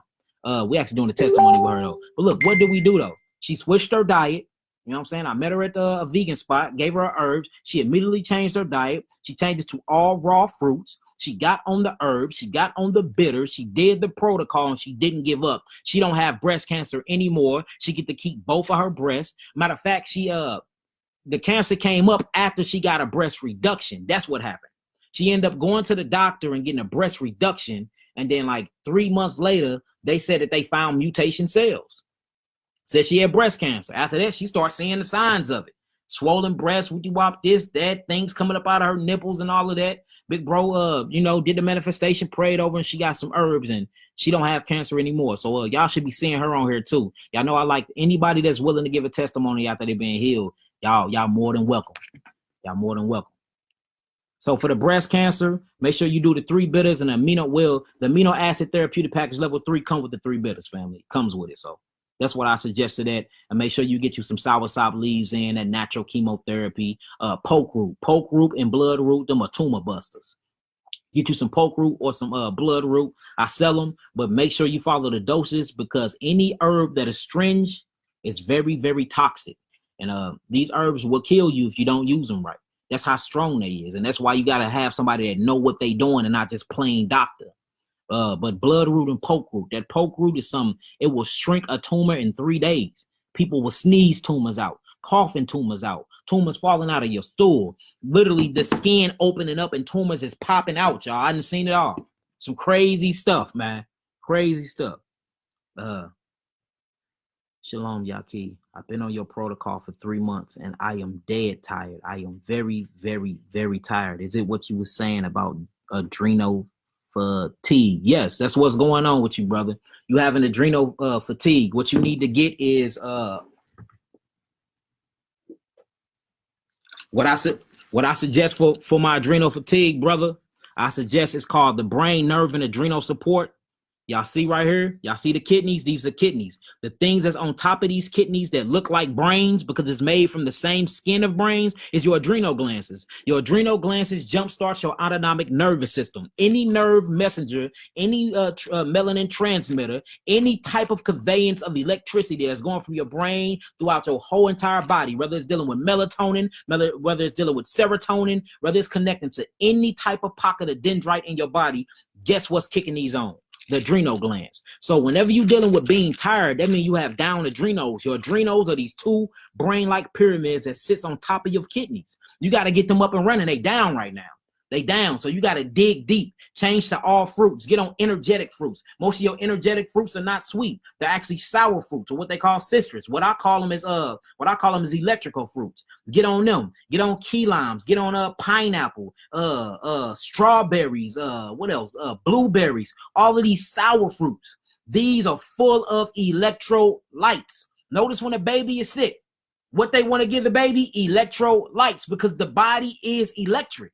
We actually doing a testimony with her though. But look, what did we do though? She switched her diet. You know what I'm saying? I met her at a vegan spot, gave her herbs. She immediately changed her diet. She changed it to all raw fruits. She got on the herbs. She got on the bitters. She did the protocol and she didn't give up. She don't have breast cancer anymore. She get to keep both of her breasts. Matter of fact, the cancer came up after she got a breast reduction. That's what happened. She ended up going to the doctor and getting a breast reduction. And then like 3 months later, they said that they found mutation cells. Said she had breast cancer. After that, she started seeing the signs of it. Swollen breasts, wop, this, that, things coming up out of her nipples and all of that. Big bro, did the manifestation, prayed over, and she got some herbs, and she don't have cancer anymore. So y'all should be seeing her on here too. Y'all know I like anybody that's willing to give a testimony after they've been healed. Y'all more than welcome. Y'all more than welcome. So for the breast cancer, make sure you do the 3 bitters and the amino acid therapeutic package level 3 come with the 3 bitters, family. It comes with it. So that's what I suggested that. And make sure you get you some soursop leaves in, that natural chemotherapy, poke root and blood root, them are tumor busters. Get you some poke root or some blood root. I sell them, but make sure you follow the doses because any herb that is stringent is very, very toxic. And these herbs will kill you if you don't use them right. That's how strong they is. And that's why you got to have somebody that know what they doing and not just plain doctor. But blood root and poke root, that poke root is it will shrink a tumor in 3 days. People will sneeze tumors out, coughing tumors out, tumors falling out of your stool. Literally the skin opening up and tumors is popping out, y'all. I done seen it all. Some crazy stuff, man. Crazy stuff. Shalom, Yaki. I've been on your protocol for 3 months and I am dead tired. I am very, very, very tired. Is it what you were saying about adrenal fatigue? Yes, that's what's going on with you, brother. You have an adrenal fatigue. What you need to get is what I suggest for my adrenal fatigue, brother. I suggest it's called the brain, nerve, and adrenal support. Y'all see right here? Y'all see the kidneys? These are kidneys. The things that's on top of these kidneys that look like brains because it's made from the same skin of brains is your adrenal glands. Your adrenal glands jumpstarts your autonomic nervous system. Any nerve messenger, any melanin transmitter, any type of conveyance of electricity that's going from your brain throughout your whole entire body, whether it's dealing with melatonin, whether it's dealing with serotonin, whether it's connecting to any type of pocket of dendrite in your body, guess what's kicking these on? The adrenal glands. So whenever you're dealing with being tired, that means you have down adrenals. Your adrenals are these 2 brain-like pyramids that sits on top of your kidneys. You got to get them up and running. They down right now. They down. So you got to dig deep. Change to all fruits. Get on energetic fruits. Most of your energetic fruits are not sweet. They're actually sour fruits, or what they call citrus. What I call them is electrical fruits. Get on them. Get on key limes. Get on pineapple, strawberries, what else? Blueberries. All of these sour fruits. These are full of electrolytes. Notice when a baby is sick, what they want to give the baby? Electrolytes, because the body is electric.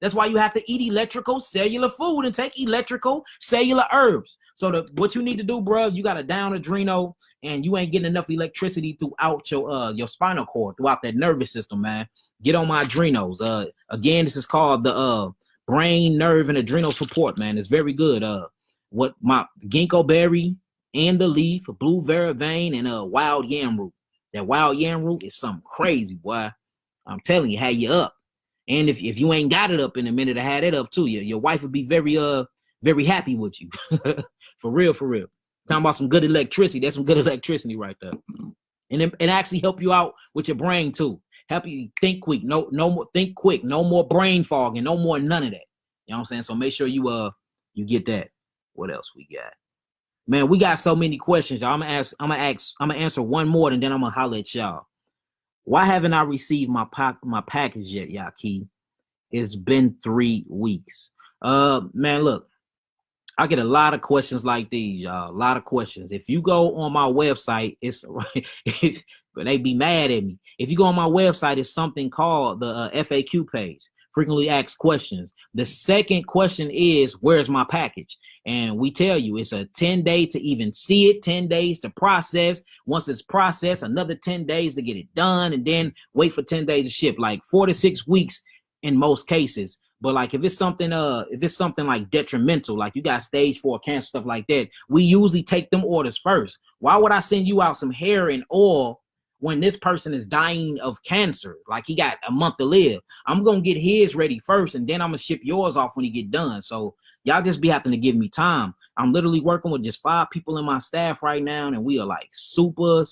That's why you have to eat electrical cellular food and take electrical cellular herbs. So what you need to do, bro, you got a down adrenal and you ain't getting enough electricity throughout your spinal cord, throughout that nervous system, man. Get on my adrenals. Again, this is called the brain, nerve, and adrenal support, man. It's very good. What my ginkgo berry and the leaf, blue vervain, and wild yam root. That wild yam root is something crazy, boy. I'm telling you, had you up. And if you ain't got it up in a minute, I had it up too. Your wife would be very, very happy with you. For real, for real. Talking about some good electricity. That's some good electricity right there. And it actually help you out with your brain too. Help you think quick. No more think quick. No more brain fog and no more none of that. You know what I'm saying? So make sure you get that. What else we got? Man, we got so many questions, y'all. I'm gonna answer one more and then I'm gonna holler at y'all. Why haven't I received my package yet, Yaki? It's been 3 weeks. Man, look, I get a lot of questions like these, y'all. A lot of questions. If you go on my website, but they be mad at me. If you go on my website, it's something called the FAQ page, frequently asked questions. The second question is, where's my package? And we tell you it's a 10-day to even see it, 10 days to process. Once it's processed, another 10 days to get it done, and then wait for 10 days to ship, like 4 to 6 weeks in most cases. But like if it's something like detrimental, like you got stage 4 cancer, stuff like that, we usually take them orders first. Why would I send you out some hair and oil when this person is dying of cancer? Like he got a month to live. I'm gonna get his ready first, and then I'm gonna ship yours off when he get done. So y'all just be having to give me time. I'm literally working with just 5 people in my staff right now, and we are like super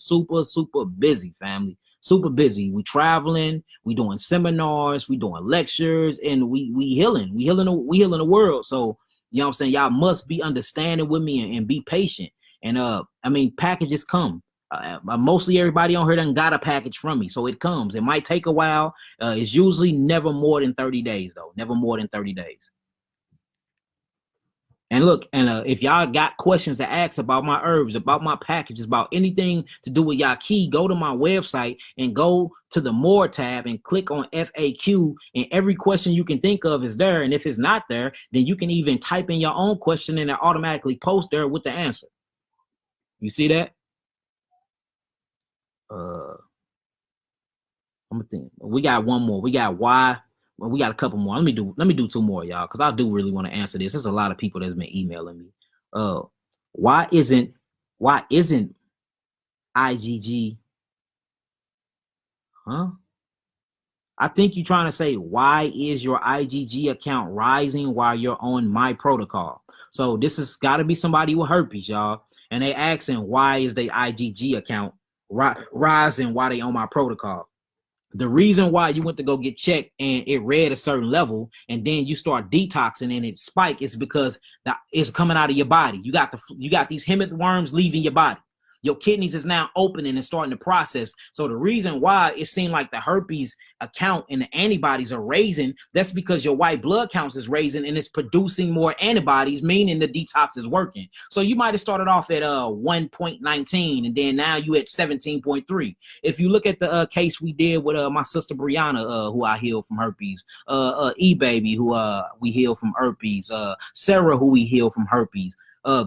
busy, family. Super busy. We traveling, we doing seminars, we doing lectures, and we healing the world. So you know what I'm saying, y'all must be understanding with me and be patient. And I mean, packages come. Mostly everybody on here done got a package from me, so it comes. It might take a while. It's usually never more than 30 days though. Never more than 30 days. And look, and if y'all got questions to ask about my herbs, about my packages, about anything to do with Yaki, go to my website and go to the More tab and click on FAQ, and every question you can think of is there. And if it's not there, then you can even type in your own question and it automatically posts there with the answer. You see that? I'm gonna think. We got one more. We got why. Well, we got a couple more. Let me do 2 more, y'all, because I do really want to answer this. There's a lot of people that's been emailing me. Why isn't IGG? Huh? I think you're trying to say, why is your IGG account rising while you're on my protocol? So this has got to be somebody with herpes, y'all, and they asking why is their IGG account rising while they on my protocol. The reason why you went to go get checked and it read a certain level and then you start detoxing and it spike is because it's coming out of your body. You got these hemorrhage worms leaving your body. Your kidneys is now opening and starting to process. So the reason why it seemed like the herpes account and the antibodies are raising, that's because your white blood counts is raising and it's producing more antibodies, meaning the detox is working. So you might have started off at 1.19 and then now you at 17.3. If you look at the case we did with my sister Brianna, who I healed from herpes, E-Baby, who we healed from herpes, Sarah, who we healed from herpes,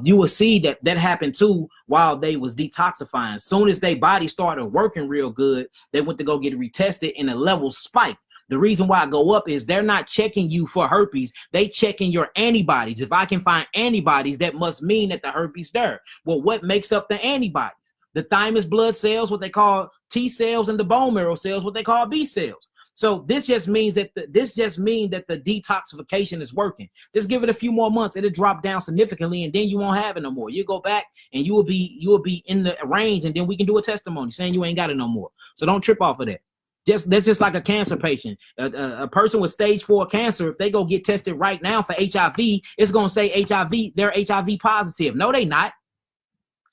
you will see that happened too while they was detoxifying. Soon as their body started working real good, they went to go get retested and the levels spiked. The reason why I go up is they're not checking you for herpes. They checking your antibodies. If I can find antibodies, that must mean that the herpes there. Well, what makes up the antibodies? The thymus blood cells, what they call T cells, and the bone marrow cells, what they call B cells. So this just means that the detoxification is working. Just give it a few more months, it'll drop down significantly, and then you won't have it no more. You go back and you will be in the range, and then we can do a testimony saying you ain't got it no more. So don't trip off of that. That's just like a cancer patient. A person with stage 4 cancer, if they go get tested right now for HIV, it's gonna say HIV, they're HIV positive. No, they not.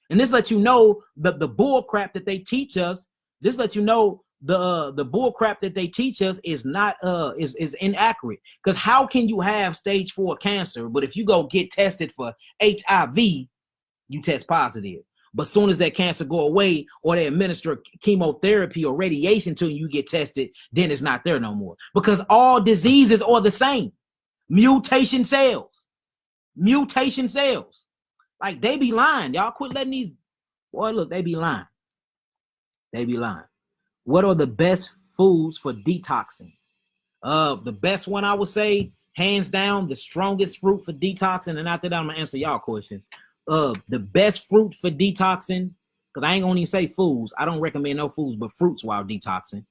And this lets you know the bull crap that they teach us. This lets you know the bull crap that they teach us is not is inaccurate. Because how can you have stage 4 cancer, but if you go get tested for HIV, you test positive? But soon as that cancer go away or they administer chemotherapy or radiation to you, get tested, then it's not there no more. Because all diseases are the same. Mutation cells. Like, they be lying. Y'all quit letting these, boy, look, they be lying. What are the best foods for detoxing? The best one, I would say, hands down, the strongest fruit for detoxing. And after that, I'm gonna answer y'all questions. The best fruit for detoxing, because I ain't gonna even say foods. I don't recommend no foods, but fruits while detoxing.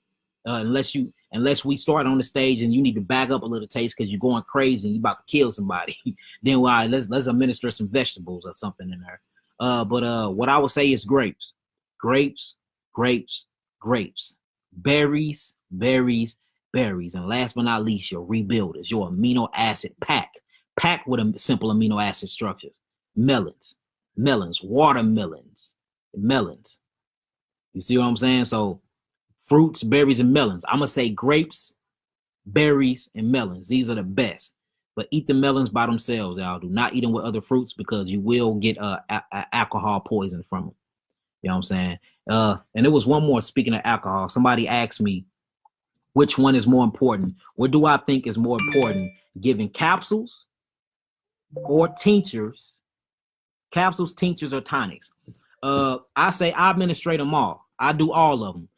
Unless we start on the stage and you need to back up a little taste because you're going crazy and you about to kill somebody. Then let's administer some vegetables or something in there. What I would say is grapes, grapes, grapes, grapes, berries, berries, berries, and last but not least, your rebuilders, your amino acid packed with a simple amino acid structures. Melons, watermelons, melons. You see what I'm saying? So fruits, berries, and melons. I'm gonna say grapes, berries, and melons. These are the best. But eat the melons by themselves, y'all. Do not eat them with other fruits because you will get alcohol poison from them. You know what I'm saying? And there was one more, speaking of alcohol. Somebody asked me, which one is more important? What do I think is more important? Giving capsules or tinctures? Capsules, tinctures, or tonics? I say I administrate them all. I do all of them.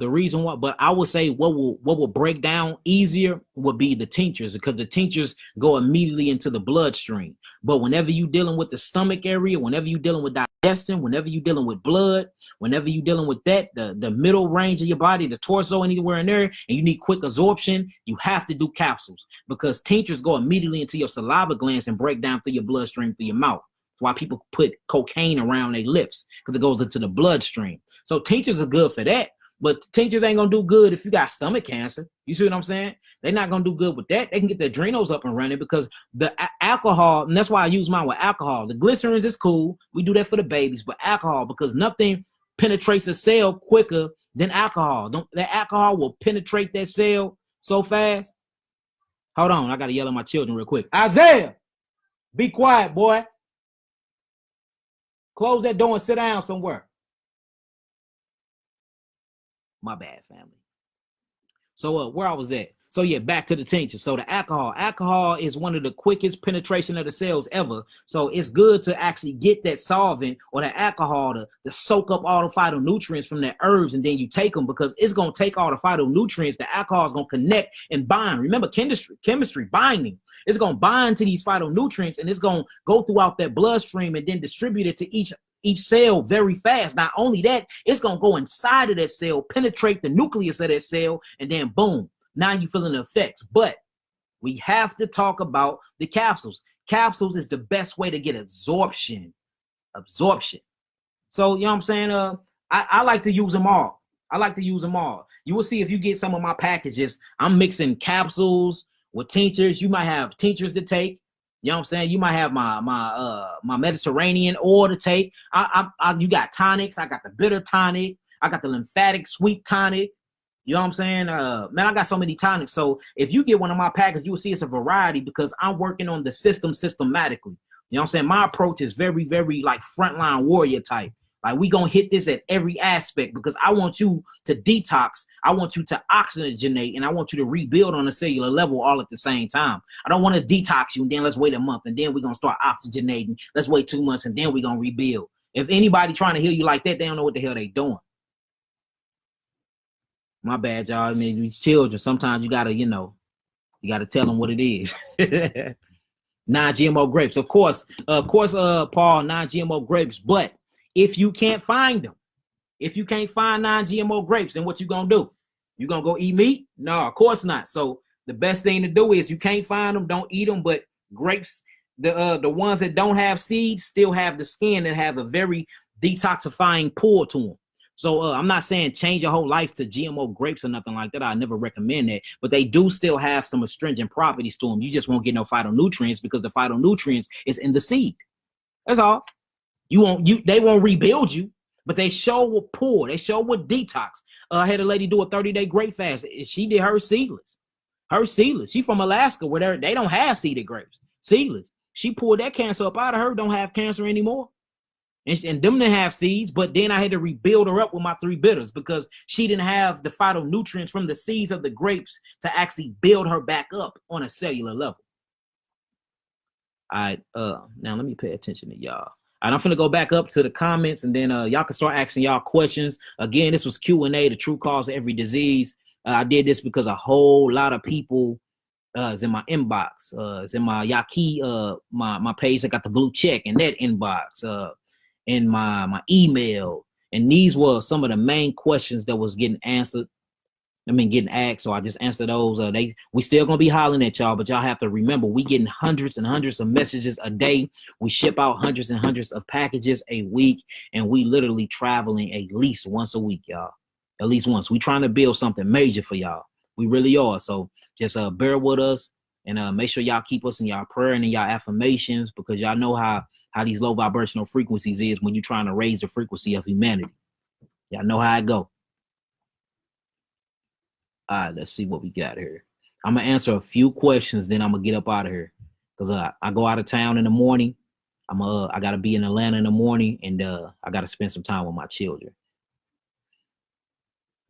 The reason why, but I would say what will break down easier would be the tinctures, because the tinctures go immediately into the bloodstream. But whenever you're dealing with the stomach area, whenever you're dealing with digestion, whenever you're dealing with blood, whenever you're dealing with that, the middle range of your body, the torso, anywhere in there, and you need quick absorption, you have to do capsules, because tinctures go immediately into your saliva glands and break down through your bloodstream, through your mouth. That's why people put cocaine around their lips, because it goes into the bloodstream. So tinctures are good for that. But tinctures ain't gonna do good if you got stomach cancer. You see what I'm saying? They're not gonna do good with that. They can get the adrenals up and running, because the alcohol, and that's why I use mine with alcohol. The glycerins is cool. We do that for the babies, but alcohol, because nothing penetrates a cell quicker than alcohol. That alcohol will penetrate that cell so fast. Hold on, I gotta yell at my children real quick. Isaiah, be quiet, boy. Close that door and sit down somewhere. My bad, family. So where I was at. So yeah, back to the tincture. So the alcohol. Alcohol is one of the quickest penetration of the cells ever. So it's good to actually get that solvent or the alcohol to soak up all the phytonutrients from the herbs, and then you take them, because it's going to take all the phytonutrients. The alcohol is going to connect and bind. Remember, chemistry, binding. It's going to bind to these phytonutrients, and it's going to go throughout that bloodstream and then distribute it to each cell very fast. Not only that, it's going to go inside of that cell, penetrate the nucleus of that cell, and then boom, now you're feeling the effects. But we have to talk about the capsules. Capsules is the best way to get absorption. So, you know what I'm saying? I like to use them all. You will see if you get some of my packages, I'm mixing capsules with tinctures. You might have tinctures to take. You know what I'm saying? You might have my Mediterranean oil to take. You got tonics. I got the bitter tonic. I got the lymphatic sweet tonic. You know what I'm saying? Man, I got so many tonics. So if you get one of my packages, you will see it's a variety, because I'm working on the system systematically. You know what I'm saying? My approach is very, very like frontline warrior type. Like, we gonna hit this at every aspect, because I want you to detox, I want you to oxygenate, and I want you to rebuild on a cellular level all at the same time. I don't want to detox you and then let's wait a month and then we're gonna start oxygenating. Let's wait 2 months and then we're gonna rebuild. If anybody trying to heal you like that, they don't know what the hell they doing. My bad, y'all. I mean, these children, sometimes you gotta, tell them what it is. Non-GMO grapes, of course, Paul, non-GMO grapes. But if you can't find them, if you can't find non-GMO grapes, then what you gonna do? You gonna go eat meat? No, of course not. So the best thing to do is, you can't find them, don't eat them. But grapes, the ones that don't have seeds still have the skin and have a very detoxifying pull to them. So I'm not saying change your whole life to GMO grapes or nothing like that. I never recommend that. But they do still have some astringent properties to them. You just won't get no phytonutrients, because the phytonutrients is in the seed. That's all. They won't rebuild you, but they show what pull. They show what detox. I had a lady do a 30-day grape fast. She did her seedless. She from Alaska, where they don't have seeded grapes. Seedless. She pulled that cancer up out of her. Don't have cancer anymore. And them didn't have seeds, but then I had to rebuild her up with my 3 bitters, because she didn't have the phytonutrients from the seeds of the grapes to actually build her back up on a cellular level. All right, now let me pay attention to y'all. All right, I'm finna go back up to the comments, and then y'all can start asking y'all questions. Again, this was Q&A, the true cause of every disease. I did this because a whole lot of people is in my inbox. It's in my Yaki, my page. I got the blue check in that inbox. In my email, and these were some of the main questions that was getting answered. getting asked, so I just answer those. We still gonna be hollering at y'all, but y'all have to remember we getting hundreds and hundreds of messages a day. We ship out hundreds and hundreds of packages a week, and we literally traveling at least once a week, y'all. At least once. We trying to build something major for y'all. We really are. So just bear with us and make sure y'all keep us in y'all prayer and in y'all affirmations, because y'all know how these low vibrational frequencies is when you're trying to raise the frequency of humanity. Y'all know how it go. All right, let's see what we got here. I'm gonna answer a few questions, then I'm gonna get up out of here, because I go out of town in the morning. I gotta be in Atlanta in the morning, and I gotta spend some time with my children.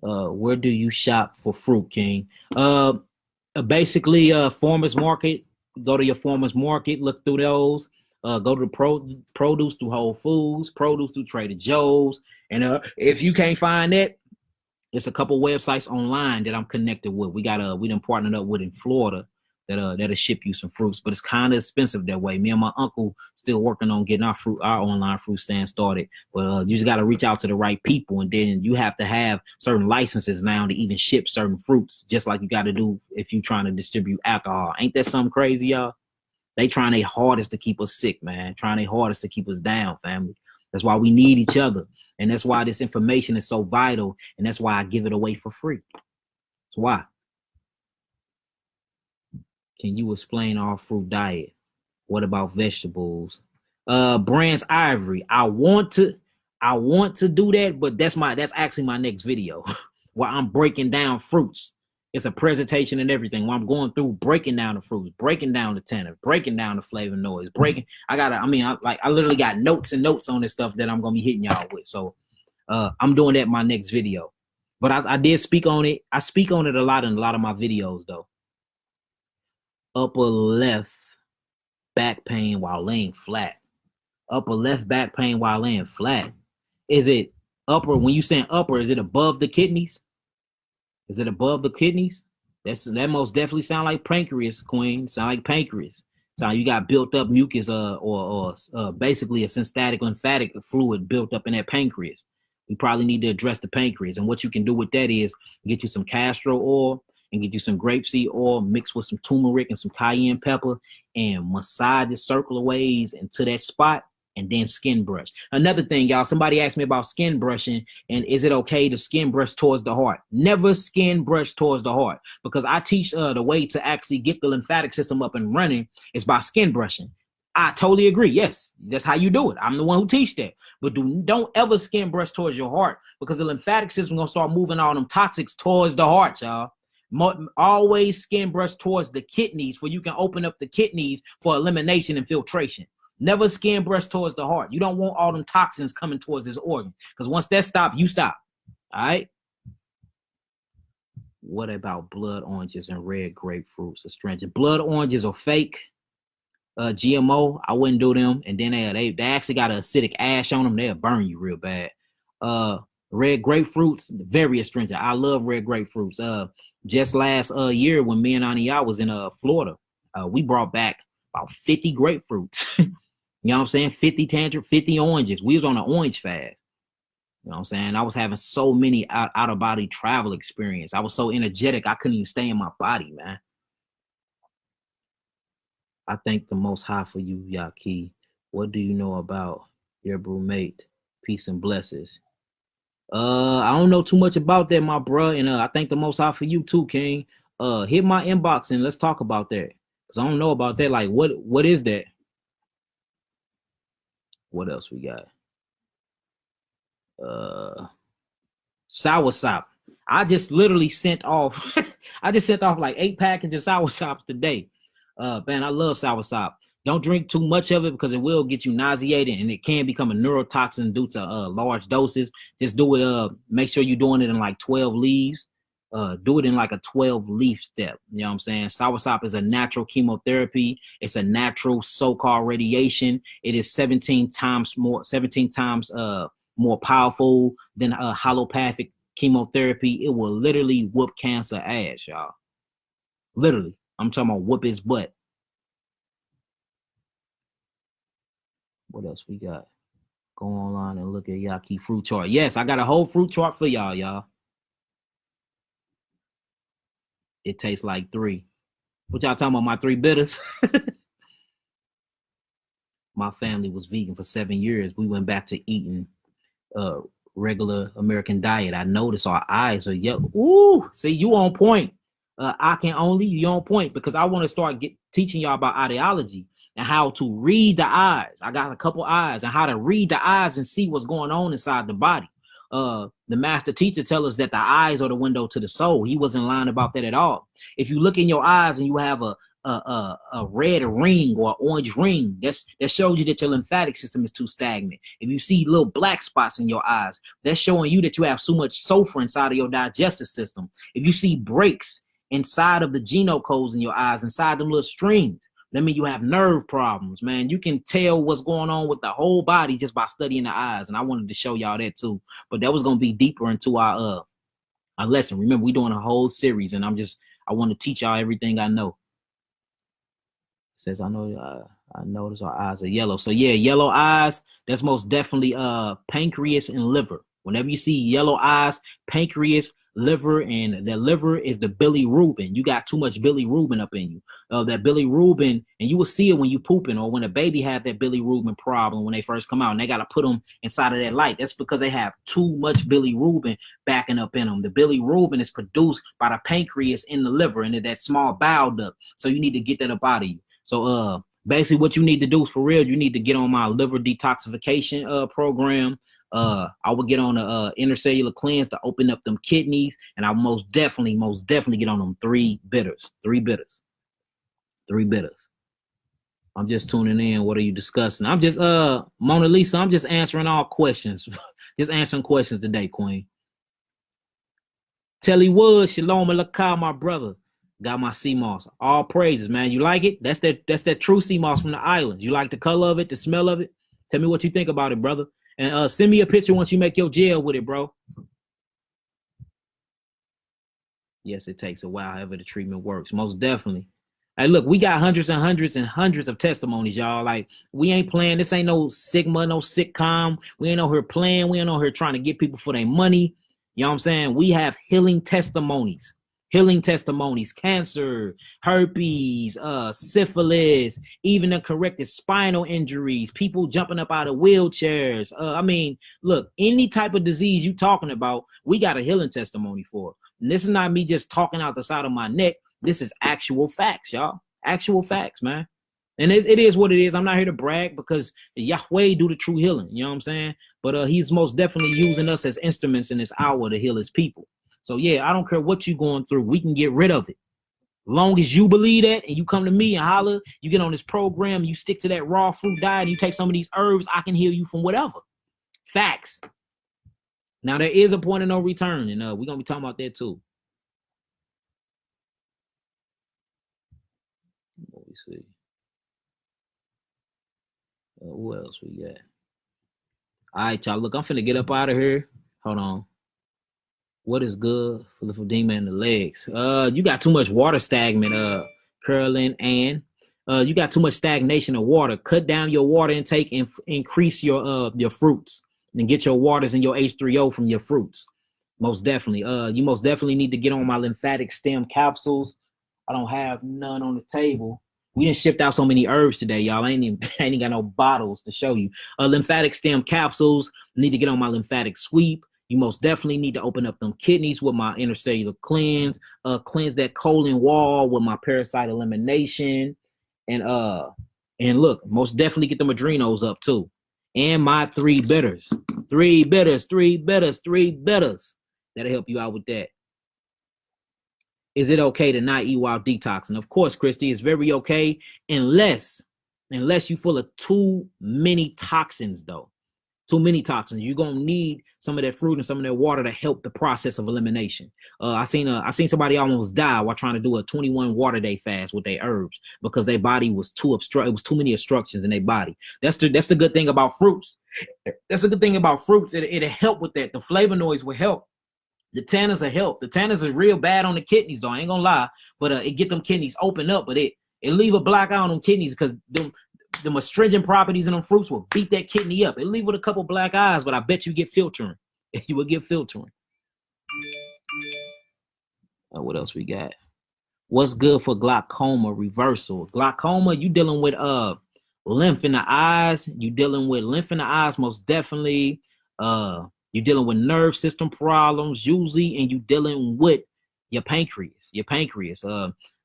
Where do you shop for fruit, King? Basically, farmers market. Go to your farmers market, look through those. Go to the produce through Whole Foods, produce through Trader Joe's, and if you can't find that, it's a couple websites online that I'm connected with. We done partnered up with in Florida that'll ship you some fruits, but it's kind of expensive that way. Me and my uncle still working on getting our online fruit stand started. But you just got to reach out to the right people, and then you have to have certain licenses now to even ship certain fruits, just like you got to do if you're trying to distribute alcohol. Ain't that something crazy, y'all? They trying their hardest to keep us sick, man. Trying their hardest to keep us down, family. That's why we need each other. And that's why this information is so vital. And that's why I give it away for free. That's why. Can you explain our fruit diet? What about vegetables? Brands Ivory. I want to do that, but that's actually my next video where I'm breaking down fruits. It's a presentation and everything where I'm going through breaking down the fruits, breaking down the tannin, breaking down the flavonoids, I literally got notes and notes on this stuff that I'm gonna be hitting y'all with. So I'm doing that in my next video. But I did speak on it. I speak on it a lot in a lot of my videos though. Upper left back pain while laying flat. Upper left back pain while laying flat. Is it upper? When you saying upper, is it above the kidneys? Is it above the kidneys? That most definitely sound like pancreas, Queen. Sound like pancreas. So you got built up mucus or basically a synthetic lymphatic fluid built up in that pancreas. We probably need to address the pancreas. And what you can do with that is get you some castor oil and get you some grapeseed oil mixed with some turmeric and some cayenne pepper and massage it circular ways into that spot. And then skin brush. Another thing, y'all, somebody asked me about skin brushing and is it okay to skin brush towards the heart? Never skin brush towards the heart, because I teach the way to actually get the lymphatic system up and running is by skin brushing. I totally agree. Yes, that's how you do it. I'm the one who teach that. But don't ever skin brush towards your heart, because the lymphatic system is going to start moving all them toxics towards the heart, y'all. Always skin brush towards the kidneys, where you can open up the kidneys for elimination and filtration. Never skin brush towards the heart. You don't want all them toxins coming towards this organ, because once that stops, you stop. All right. What about blood oranges and red grapefruits? Astringent. Blood oranges are fake. GMO. I wouldn't do them. And then they actually got an acidic ash on them. They'll burn you real bad. Red grapefruits, very astringent. I love red grapefruits. Just last year when me and NehemiYAH was in Florida, we brought back about 50 grapefruits. You know what I'm saying? 50 tangerine, 50 oranges. We was on an orange fast. You know what I'm saying? I was having so many out of body travel experience. I was so energetic, I couldn't even stay in my body, man. I thank the Most High for you, Yaki. What do you know about your roommate? Peace and blessings. I don't know too much about that, my bro. And I thank the Most High for you too, King. Hit my inbox and let's talk about that. Because I don't know about that. Like, what is that? What else we got? Soursop. I just literally sent off like 8 packages of soursop today. Man, I love soursop. Don't drink too much of it because it will get you nauseated and it can become a neurotoxin due to large doses. Just do it. Make sure you're doing it in like 12 leaves. Do it in like a 12 leaf step. You know what I'm saying? Soursop is a natural chemotherapy. It's a natural so-called radiation. It is 17 times more powerful than allopathic chemotherapy. It will literally whoop cancer ass, y'all. Literally. I'm talking about whoop his butt. What else we got? Go online and look at Yaki fruit chart. Yes, I got a whole fruit chart for y'all. It tastes like 3. What y'all talking about, my 3 bitters? My family was vegan for 7 years. We went back to eating regular American diet. I noticed our eyes are yellow. Ooh, see, you on point. I can only, you on point, because I want to start teaching y'all about ideology and how to read the eyes. I got a couple eyes and how to read the eyes and see what's going on inside the body. The master teacher tell us that the eyes are the window to the soul. He wasn't lying about that at all. If you look in your eyes and you have a red ring or orange ring, that shows you that your lymphatic system is too stagnant. If you see little black spots in your eyes, that's showing you that you have so much sulfur inside of your digestive system. If you see breaks inside of the genocodes in your eyes, inside them little strings, that means you have nerve problems, man. You can tell what's going on with the whole body just by studying the eyes. And I wanted to show y'all that too, but that was going to be deeper into our lesson. Remember, we're doing a whole series, and I want to teach y'all everything I know. It says, I notice our eyes are yellow. So yeah, yellow eyes, that's most definitely pancreas and liver. Whenever you see yellow eyes, pancreas, liver, and the liver is the bilirubin. You got too much bilirubin up in you. That bilirubin, and you will see it when you pooping, or when a baby have that bilirubin problem when they first come out, and they got to put them inside of that light. That's because they have too much bilirubin backing up in them. The bilirubin is produced by the pancreas in the liver and that small bile duct. So you need to get that up out of you. So basically what you need to do is, for real, you need to get on my liver detoxification program. I will get on the intercellular cleanse to open up them kidneys, and I'll most definitely get on them 3 bitters. 3 bitters. I'm just tuning in. What are you discussing? I'm just Mona Lisa, I'm just answering all questions. Just answering questions today, Queen. Telly Wood, Shalom Malaki, my brother. Got my sea moss. All praises, man. You like it? That's that true sea moss from the islands. You like the color of it, the smell of it? Tell me what you think about it, brother. And send me a picture once you make your gel with it, bro. Yes, it takes a while, however the treatment works. Most definitely. Hey, look, we got hundreds and hundreds and hundreds of testimonies, y'all. Like, we ain't playing. This ain't no Sigma, no sitcom. We ain't out here playing. We ain't out here trying to get people for their money. You know what I'm saying? We have healing testimonies. Cancer, herpes, syphilis, even the corrected spinal injuries, people jumping up out of wheelchairs. I mean, look, any type of disease you talking about, we got a healing testimony for. And this is not me just talking out the side of my neck. This is actual facts, y'all. Actual facts, man. And it is what it is. I'm not here to brag, because Yahweh do the true healing. You know what I'm saying? But he's most definitely using us as instruments in this hour to heal his people. So yeah, I don't care what you're going through. We can get rid of it. Long as you believe that, and you come to me and holler, you get on this program, you stick to that raw fruit diet, and you take some of these herbs, I can heal you from whatever. Facts. Now, there is a point of no return, and we're going to be talking about that too. What we see. What else we got? All right, y'all. Look, I'm finna get up out of here. Hold on. What is good for the lymphedema in the legs? You got too much water stagnant, curling, and you got too much stagnation of water. Cut down your water intake and increase your fruits, and get your waters and your H3O from your fruits. Most definitely. You most definitely need to get on my lymphatic stem capsules. I don't have none on the table. We didn't shipped out so many herbs today, y'all. I ain't got no bottles to show you. Lymphatic stem capsules. Need to get on my lymphatic sweep. You most definitely need to open up them kidneys with my intercellular cleanse, cleanse that colon wall with my parasite elimination, and look, most definitely get them adrenals up too, and my 3 bitters. That'll help you out with that. Is it okay to not eat while detoxing? Of course, Christy, it's very okay, unless you're full of too many toxins, though. Too many toxins. You're gonna need some of that fruit and some of that water to help the process of elimination. I seen somebody almost die while trying to do a 21 water day fast with their herbs, because their body was too obstructed. It was too many obstructions in their body. That's the good thing about fruits. That's the good thing about fruits. It'll help with that. The flavonoids will help. The tannins will help. The tannins are real bad on the kidneys, though. I ain't gonna lie, but it get them kidneys open up, but it leave a black eye on them kidneys, because the astringent properties in them fruits will beat that kidney up. It'll leave with a couple black eyes, but I bet you get filtering. You will get filtering. What else we got? What's good for glaucoma reversal? Glaucoma, you dealing with lymph in the eyes. You dealing with lymph in the eyes, most definitely. You dealing with nerve system problems usually, and you dealing with your pancreas.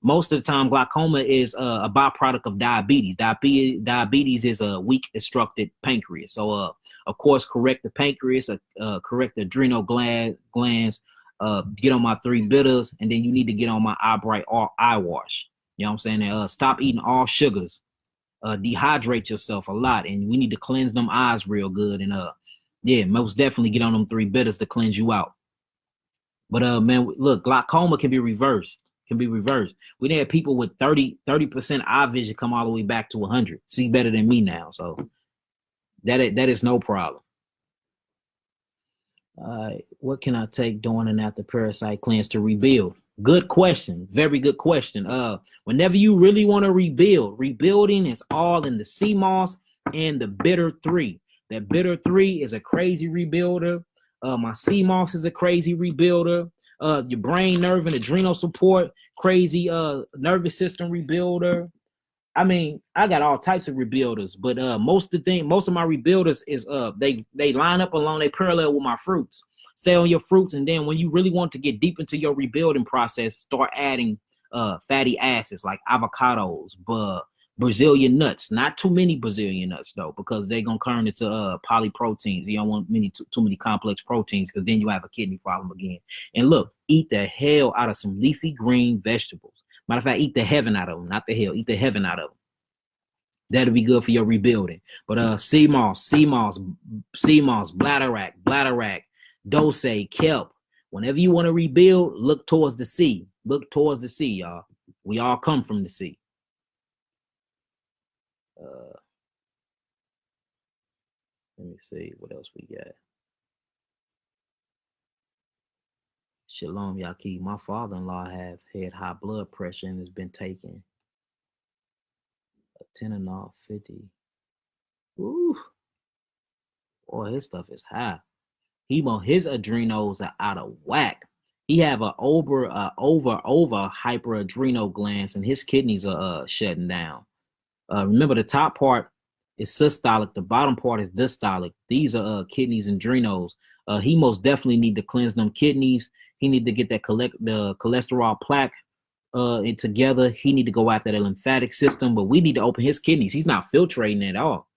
Most of the time, glaucoma is a byproduct of diabetes. Diabetes is a weak, obstructed pancreas. So, of course, correct the pancreas, correct the adrenal glands. Get on my 3 bitters, and then you need to get on my eye bright or eye wash. You know what I'm saying? And, stop eating all sugars. Dehydrate yourself a lot, and we need to cleanse them eyes real good. And yeah, most definitely get on them 3 bitters to cleanse you out. But man, look, glaucoma can be reversed. We had people with 30% eye vision come all the way back to 100. See better than me now, so that is no problem. What can I take during and after parasite cleanse to rebuild? Good question. Very good question. Whenever you really want to rebuild, rebuilding is all in the sea moss and the bitter 3. That bitter 3 is a crazy rebuilder. My sea moss is a crazy rebuilder. Your brain, nerve, and adrenal support, crazy nervous system rebuilder. I mean, I got all types of rebuilders, but most of my rebuilders is they line up along, they parallel with my fruits. Stay on your fruits, and then when you really want to get deep into your rebuilding process, start adding fatty acids like avocados, Brazilian nuts. Not too many Brazilian nuts though, because they're gonna turn into polyproteins. You don't want too many complex proteins, because then you have a kidney problem again. And look, eat the hell out of some leafy green vegetables. Matter of fact, eat the heaven out of them, not the hell. Eat the heaven out of them. That'll be good for your rebuilding. But sea moss, bladderwrack, dose, kelp. Whenever you want to rebuild, look towards the sea. Look towards the sea, y'all. We all come from the sea. Let me see what else we got. Shalom, Yaki. My father-in-law had high blood pressure and has been taking a Tylenol 50. Ooh, boy, his stuff is high. His adrenals are out of whack. He have a over hyperadrenal glands, and his kidneys are shutting down. Remember, the top part is systolic, the bottom part is diastolic. These are kidneys and adrenals. He most definitely need to cleanse them kidneys. He need to get that the cholesterol plaque together. He need to go after the lymphatic system, but we need to open his kidneys. He's not filtrating at all.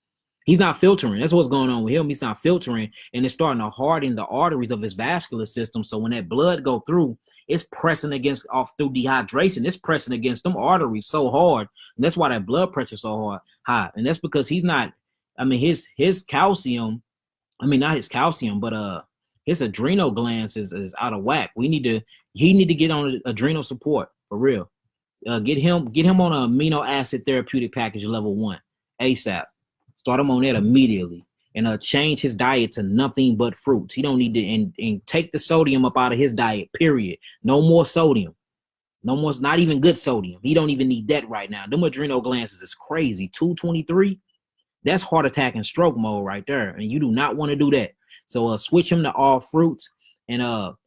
He's not filtering. That's what's going on with him. He's not filtering, and it's starting to harden the arteries of his vascular system. So when that blood go through, it's pressing through dehydration. It's pressing against them arteries so hard. And that's why that blood pressure is so high. And that's because he's not, his calcium, not his calcium, but his adrenal glands is out of whack. He need to get on adrenal support for real. Get him on an amino acid therapeutic package level 1 ASAP. Start him on that immediately, and change his diet to nothing but fruits. He don't need to and take the sodium up out of his diet. Period. No more sodium. No more. Not even good sodium. He don't even need that right now. Them adrenal glands is crazy. 223. That's heart attack and stroke mode right there, and you do not want to do that. So switch him to all fruits, and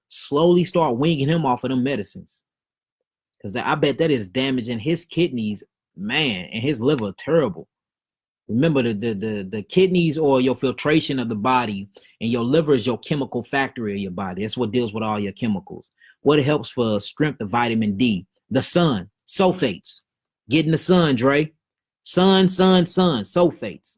slowly start weaning him off of them medicines, because I bet that is damaging his kidneys, man, and his liver. Terrible. Remember, the kidneys or your filtration of the body, and your liver is your chemical factory of your body. That's what deals with all your chemicals. What helps for strength of vitamin D? The sun, sulfates. Get in the sun, Dre. Sun, sulfates.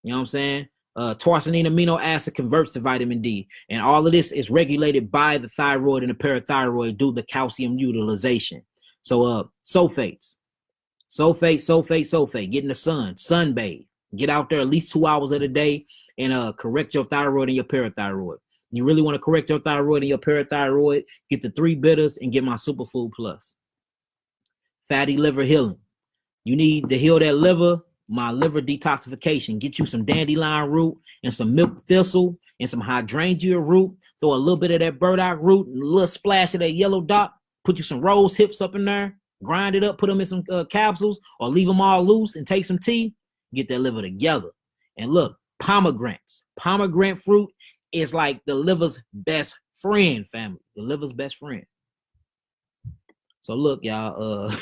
You know what I'm saying? Taursine amino acid converts to vitamin D. And all of this is regulated by the thyroid and the parathyroid due to calcium utilization. So sulfates. Sulfate. Get in the sun. Sunbathe. Get out there at least 2 hours of the day, and correct your thyroid and your parathyroid. You really want to correct your thyroid and your parathyroid, get the 3 bitters and get my Superfood Plus. Fatty liver healing. You need to heal that liver, my liver detoxification. Get you some dandelion root and some milk thistle and some hydrangea root. Throw a little bit of that burdock root and a little splash of that yellow dot. Put you some rose hips up in there. Grind it up, put them in some capsules, or leave them all loose and take some tea. Get that liver together. And look, pomegranates. Pomegranate fruit is like the liver's best friend, family. The liver's best friend. So look, y'all,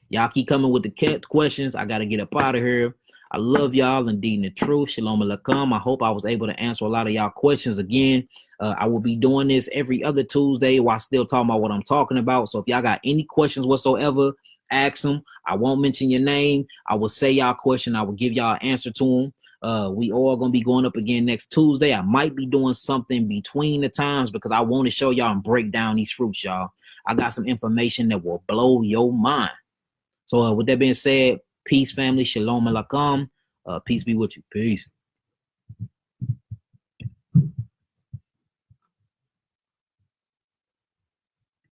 y'all keep coming with the questions. I got to get up out of here. I love y'all indeed in the truth. Shalom Alaikum. I hope I was able to answer a lot of y'all questions again. I will be doing this every other Tuesday while still talking about what I'm talking about. So if y'all got any questions whatsoever, ask them. I won't mention your name. I will say y'all question. I will give y'all an answer to them. We all going to be going up again next Tuesday. I might be doing something between the times because I want to show y'all and break down these fruits, y'all. I got some information that will blow your mind. So with that being said, peace, family. Shalom alaikum. Peace be with you. Peace.